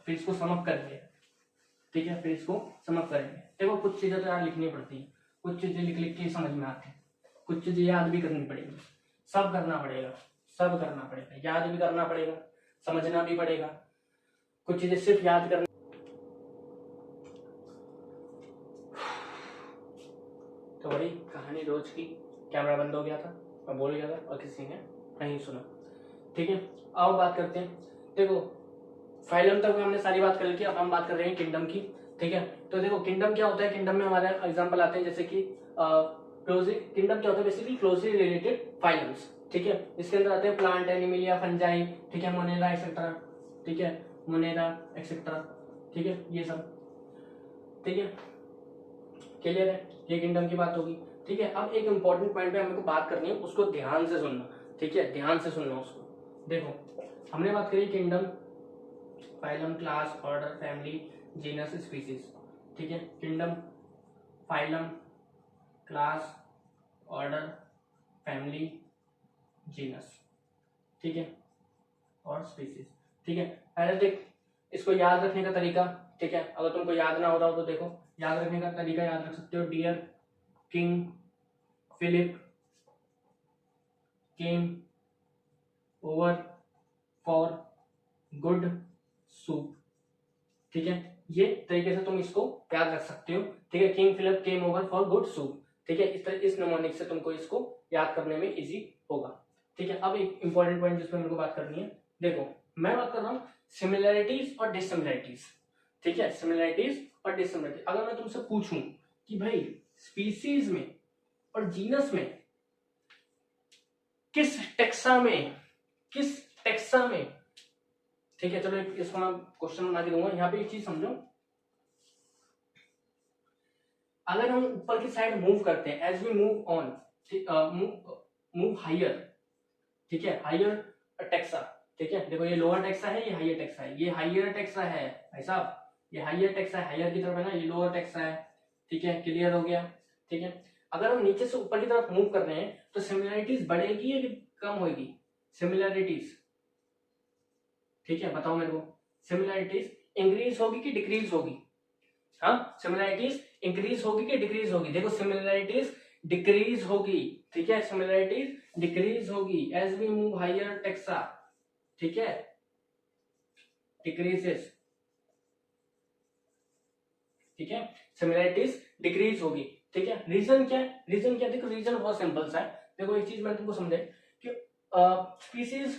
फिर इसको समअप करेंगे, ठीक है, फिर इसको समअप करेंगे। देखो कुछ चीजें तो यार लिखनी पड़ती है, कुछ चीजें लिख के समझ में आती है, कुछ चीजें याद भी करनी पड़ेगी, सब करना पड़ेगा, याद भी करना पड़ेगा, समझना भी पड़ेगा। कुछ चीजें सिर्फ याद करना, तो वही कहानी रोज की। कैमरा बंद हो गया था, मैं बोल गया था और किसी ने नहीं सुना, ठीक है। आओ बात करते हैं। देखो फाइलम तक हमने सारी बात कर ली थी, अब हम बात कर रहे हैं किंगडम की, ठीक है। तो देखो किंगडम क्या होता है, किंगडम में हमारे एग्जांपल आते हैं जैसे कि क्लोजली, किंगडम क्या होता है बेसिकली क्लोजली रिलेटेड फाइलम्स, ठीक है। इसके अंदर आते हैं प्लांट, एनिमलिया, फंजाई, ठीक है, मोनेरा एक्सेट्रा, ठीक है, मोनेरा एक्सेट्रा, ठीक है, ये सब, ठीक है, क्लियर है, ये किंगडम की बात होगी, ठीक है। अब एक इंपॉर्टेंट पॉइंट पे हमको बात करनी है, उसको ध्यान से सुनना, ठीक है, ध्यान से सुनना उसको। देखो हमने बात करी kingdom, phylum, class, order, family, genus, species, ठीक है। Kingdom, phylum, class, order, family, genus, ठीक है, और स्पीसीज, ठीक है। पहले देख इसको याद रखने का तरीका, ठीक है, अगर तुमको याद ना हो रहा हो तो देखो याद रखने का तरीका याद रख सकते हो। Dear king Philip came over for good soup, ठीक है, ये तरीके से तुम इसको याद रख सकते हो, ठीक है। King Philip came over for good soup, ठीक है, इस तरह इस निमोनिक से तुमको इसको याद करने में इजी होगा, ठीक है। अब एक इंपॉर्टेंट पॉइंट जिसपे मेरे को बात करनी है, देखो मैं बात कर रहा हूँ सिमिलैरिटीज और डिसिमिलैरिटीज, ठीक है, सिमिलैरिटीज और डिसिमिलैरिटीज। अगर मैं तुमसे पूछूं कि भाई स्पीसीज में और जीनस में किस टेक्सा में, ठीक है, चलो इसको मैं क्वेश्चन बना के दूंगा। यहाँ पे एक चीज समझो, अगर हम ऊपर की साइड मूव करते हैं, as we move on, move higher, ठीक है, हायर टेक्सा, ठीक है, देखो ये लोअर टेक्सा है, ये हायर टेक्सा है, ये हायर टेक्सा है भाई साहब, ये हायर टेक्सा है, हायर की तरफ है ना, ये लोअर टेक्सा है, ठीक है, क्लियर हो गया, ठीक है। अगर हम नीचे से ऊपर की तरफ मूव कर रहे हैं तो सिमिलैरिटीज बढ़ेगी या कम होगी, सिमिलैरिटीज, ठीक है, बताओ मेरे को, सिमिलैरिटीज इंक्रीज होगी कि डिक्रीज होगी, हाँ, सिमिलैरिटीज इंक्रीज होगी कि डिक्रीज होगी, देखो सिमिलैरिटीज डिक्रीज होगी, ठीक है, सिमिलैरिटीज डिक्रीज होगी as we move higher taxa, ठीक है, डिक्रीजेस, ठीक है, सिमिलैरिटीज डिक्रीज होगी, ठीक है। रीजन क्या है, रीजन क्या, देखो रीजन बहुत सिंपल सा है, देखो एक चीज मैं तुमको समझे कि स्पीसीज,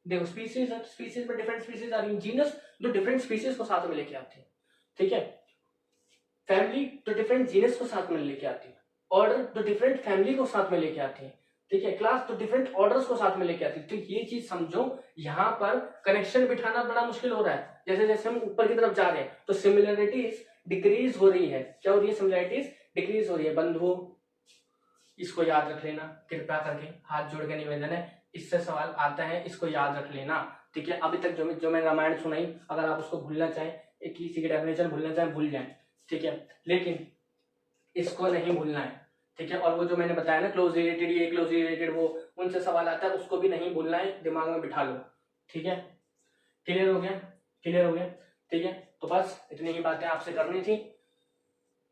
देखो स्पीसीज में डिफरेंट स्पीसीज आ रही है, जीनस जो डिफरेंट स्पीसीज को साथ में लेके आती है, ठीक है, फैमिली जो डिफरेंट जीनस को साथ में लेके आती है, ऑर्डर जो डिफरेंट फैमिली को साथ में लेके आती है, ठीक है, क्लास तो डिफरेंट ऑर्डर्स को साथ में लेके आती है, तो ये चीज समझो, यहाँ पर कनेक्शन बिठाना बड़ा मुश्किल हो रहा है, जैसे जैसे हम ऊपर की तरफ जा रहे हैं तो सिमिलैरिटीज डिक्रीज हो रही है, क्या हो रही है, सिमिलैरिटीज डिक्रीज हो रही है। बंधुओं इसको याद रख लेना, कृपया करके हाथ जोड़ के निवेदन है, इससे सवाल आता है, इसको याद रख लेना, ठीक है। अभी तक जो मैं रामायण सुनाई, अगर आप उसको भूलना चाहें, एक किसी की डेफिनेशन भूलना चाहें भूल जाए, ठीक है, लेकिन इसको नहीं भूलना है, ठीक है। और वो जो मैंने बताया ना क्लोज रिलेटेड, ये क्लोज रिलेटेड, वो उनसे सवाल आता है, उसको भी नहीं भूलना है, दिमाग में बिठा लो, ठीक है, क्लियर हो गया, क्लियर हो गया, ठीक है। तो बस इतनी ही बातें आपसे करनी थी,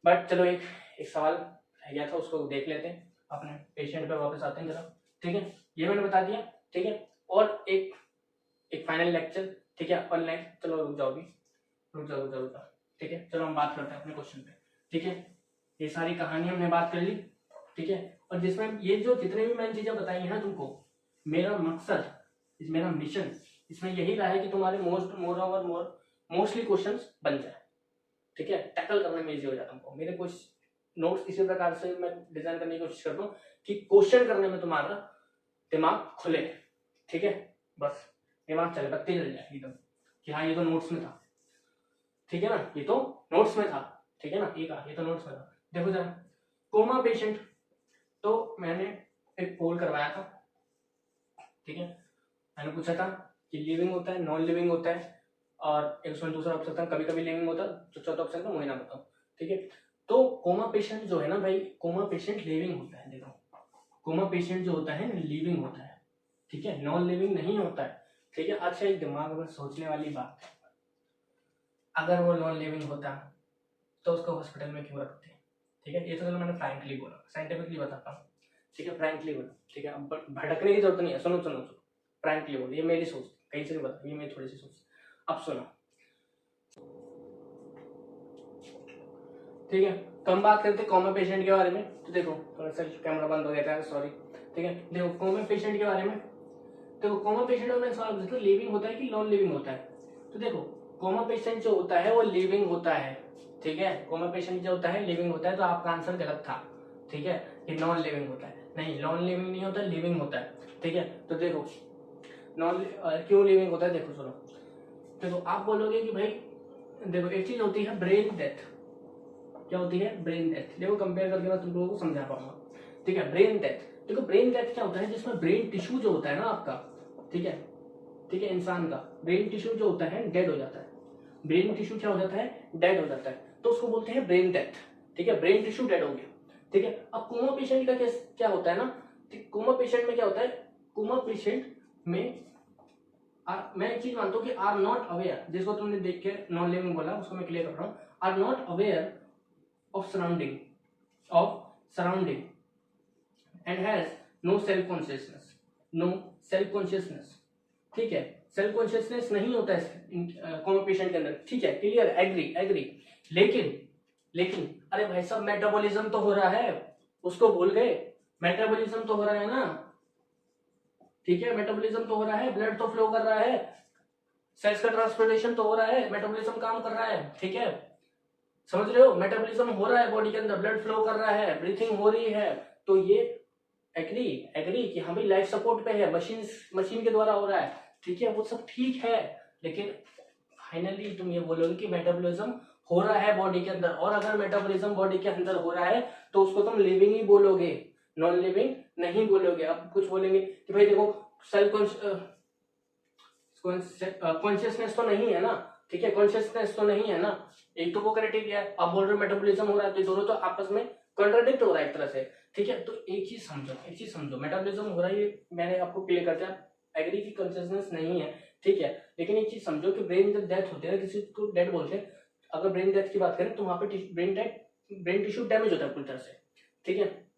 बट चलो एक सवाल रह गया था, उसको देख लेते हैं, अपने पेशेंट पे वापस आते हैं जरा, ठीक है, ये मैंने बता दिया, ठीक है। और एक फाइनल लेक्चर, ठीक है, ऑनलाइन, चलो रुक जाओ, ठीक है, चलो हम बात करते हैं अपने क्वेश्चन पे, ठीक है। ये सारी कहानी हमने बात कर ली, ठीक है, और जिसमें ये जो जितने भी मैंने चीजें बताई हैं तुमको, मेरा मकसद, मेरा मिशन इसमें यही रहा है कि तुम्हारे मोस्टली क्वेश्चंस बन जाए, ठीक है, टैकल करने में इजी हो जाता है। मेरे कुछ नोट्स इसी प्रकार से मैं डिजाइन करने की कोशिश करता हूँ कि क्वेश्चन करने में तुम्हारा दिमाग खुले, ठीक है, बस दिमाग चले, बत्ती जल जाए एकदम कि हाँ ये तो नोट्स में था, ठीक है ना, ये तो नोट्स में था, ठीक है ना, ये तो नोट्स में था। देखो जरा कोमा पेशेंट, तो मैंने एक पोल करवाया था, ठीक है, मैंने पूछा था कि लिविंग होता है, नॉन लिविंग होता है, और एक उसमें दूसरा ऑप्शन था कभी कभी लिविंग होता है, जो चौथा ऑप्शन था वही ना बताओ, ठीक है। तो कोमा पेशेंट जो है ना भाई, कोमा पेशेंट लिविंग होता है, देखो कोमा पेशेंट जो होता है लिविंग होता है, ठीक है, नॉन लिविंग नहीं होता है, ठीक है। अच्छा एक दिमाग में सोचने वाली बात है, अगर वो नॉन लिविंग होता तो उसको हॉस्पिटल में क्यों रखते हैं, ठीक है, ये तो चलो मैंने फ्रैंकली बोला, साइंटिफिकली बताता हूँ, ठीक है, फ्रैंकली बोला, ठीक है, अब भटकने की जरूरत नहीं है, सुनो फ्रैंकली बोलो, ये मेरी सोच, कहीं से भी बता, ये मेरी थोड़ी सी सोच, अब सुनो, ठीक है। तो हम बात करते हैं कोमा पेशेंट के बारे में, तो देखो थोड़ा सा कैमरा बंद हो गया था, सॉरी, ठीक है। देखो कोमा पेशेंट के बारे में, देखो कोमा पेशेंट में सवाल पूछता है लिविंग होता है कि नॉन लिविंग होता है, तो देखो कोमा पेशेंट जो होता है वो लिविंग होता है, ठीक है। कोमा पेशेंट जो होता है लिविंग होता है, तो आपका आंसर गलत था, ठीक है, कि नॉन लिविंग होता है। नहीं, नॉन लिविंग नहीं होता, लिविंग होता है, ठीक है। तो देखो नॉन क्यों लिविंग होता है, देखो सुनो। देखो आप बोलोगे कि भाई देखो एक चीज होती है ब्रेन डेथ। क्या होती है? Brain death. देखो कंपेयर करके मैं तुम लोगों को समझा पाऊंगा, ठीक है। ब्रेन डेथ, देखो ब्रेन डेथ क्या होता है, जिसमें ब्रेन टिश्यू जो होता है ना आपका, ठीक है, ठीक है, इंसान का ब्रेन टिश्यू जो होता है डेड हो जाता है। ब्रेन टिश्यू क्या हो जाता है? डेड हो जाता है, तो उसको बोलते हैं ब्रेन डेथ, ठीक है। ब्रेन टिश्यू डेड हो गया, ठीक है। अब कोमा पेशेंट का केस क्या होता है ना, कोमा पेशेंट में क्या होता है, कोमा पेशेंट में मैं एक चीज मानता हूँ कि आर नॉट अवेयर, जिसको तुमने देख के नॉन लिविंग बोला उसको मैं क्लियर कर रहा हूँ, are not aware of surrounding and has no self consciousness, ठीक है। सेल्फ कॉन्शियसनेस नहीं होता है कोमा पेशेंट के अंदर, ठीक है, क्लियर, एग्री। लेकिन अरे भाई साहब मेटाबॉलिज्म तो हो रहा है, उसको भूल गए? मेटाबॉलिज्म तो हो रहा है ना, ठीक है, मेटाबॉलिज्म तो हो रहा है, ब्लड तो फ्लो कर रहा है, सेल्स का ट्रांसपोर्टेशन तो हो रहा है, मेटाबॉलिज्म काम कर रहा है, ठीक है, समझ रहे हो? मेटाबॉलिज्म हो रहा है बॉडी के अंदर, ब्लड फ्लो कर रहा है, ब्रीथिंग हो रही है, तो ये एग्री कि हाँ भाई लाइफ सपोर्ट पे है, मशीन के द्वारा हो रहा है, ठीक है, वो सब ठीक है। लेकिन फाइनली तुम ये बोलोगे कि मेटाबॉलिज्म हो रहा है बॉडी के अंदर, और अगर मेटाबॉलिज्म बॉडी के अंदर हो रहा है तो उसको तुम लिविंग ही बोलोगे, नॉन लिविंग नहीं बोलोगे। अब कुछ बोलेंगे कि भाई देखो सेल्फ कॉन्शियसनेस तो नहीं है ना, ठीक है, कॉन्शियसनेस तो नहीं है ना, एक तो वो क्राइटेरिया है, आप बोल रहे हो मेटाबॉलिज्म हो रहा है, तो दोनों तो आपस में कॉन्ट्राडिक्ट हो रहा है एक तरह से, ठीक है। तो एक चीज समझो, मेटाबॉलिज्म हो रहा है ये मैंने आपको क्लियर कर दिया, एग्री की कॉन्शियसनेस नहीं है, ठीक है। लेकिन एक चीज समझो कि ब्रेन जब डेथ होती है, किसी को डेड बोलते हैं, अगर ब्रेन डेथ की बात करें तो वहां पे ब्रेन टिश्यू डैमेज होता है पूरी तरह से, ठीक है,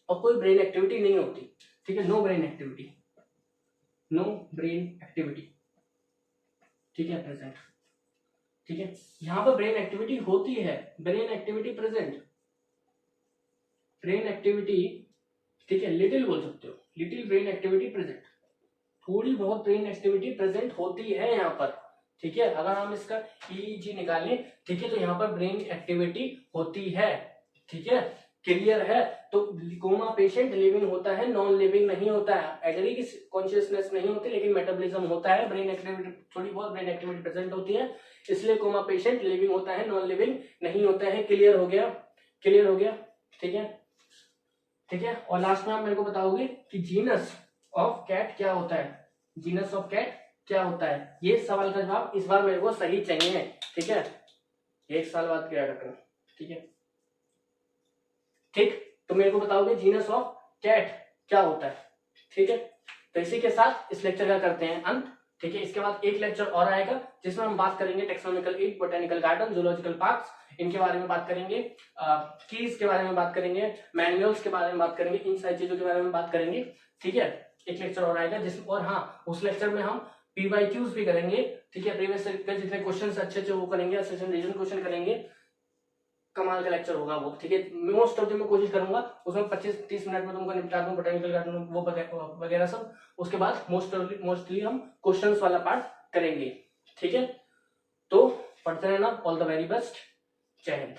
और कोई ब्रेन एक्टिविटी नहीं होती, ठीक है, नो ब्रेन एक्टिविटी, ठीक है, प्रेजेंट, ठीक है। यहां पर ब्रेन एक्टिविटी होती है, brain activity present, brain activity, ठीक है, लिटिल बोल सकते हो, लिटिल ब्रेन एक्टिविटी प्रेजेंट, थोड़ी बहुत ब्रेन एक्टिविटी प्रेजेंट होती है यहाँ पर, ठीक है। अगर हम इसका ईईजी निकालें, ठीक है, तो यहाँ पर ब्रेन एक्टिविटी होती है, ठीक है, क्लियर है। तो कोमा पेशेंट लिविंग होता है, नॉन लिविंग नहीं होता है, एग्री की कॉन्शियसनेस नहीं होती, लेकिन मेटाबॉलिज्म होता है, ब्रेन एक्टिविटी थोड़ी बहुत ब्रेन एक्टिविटी प्रेजेंट होती है, इसलिए कोमा पेशेंट लिविंग होता है, नॉन लिविंग नहीं होता है। क्लियर हो गया, ठीक है, ठीक है। और लास्ट में आप मेरे को बताओगे कि जीनस ऑफ कैट क्या होता है, जीनस ऑफ कैट क्या होता है, ये सवाल का जवाब इस बार मेरे को सही चाहिए, ठीक है, एक साल बाद क्या रखना, ठीक है, ठीक। तो मेरे को बताओगे जीनस ऑफ कैट क्या होता है, ठीक है। तो इसी के साथ इस लेक्चर का करते हैं अंत, ठीक है। इसके बाद एक लेक्चर और आएगा जिसमें हम बात करेंगे टेक्सोनॉमिकल ईट, बोटेनिकल गार्डन, जूलॉजिकल पार्क्स, इनके बारे में बात करेंगे, कीज के बारे में बात करेंगे, मैनुअल्स के बारे में बात करेंगे, इन सारी चीजों के बारे में बात करेंगे, ठीक है। एक लेक्चर और आएगा जिसमें, और हाँ उस लेक्चर में हम PYQs भी करेंगे, ठीक है, प्रीवियस के जितने क्वेश्चन अच्छे वो करेंगे, सेशन रीजन क्वेश्चन करेंगे, कमाल का लेक्चर होगा वो, ठीक है। मोस्ट ऑफ द मैं कोशिश करूंगा उसमें 25-30 मिनट में तुमको निपटा दूं बोटेनिकल गार्डन वो वगैरह सब, उसके बाद मोस्टली हम क्वेश्चंस वाला पार्ट करेंगे, ठीक है। तो पढ़ते रहना, ऑल द वेरी बेस्ट, जय हिंद।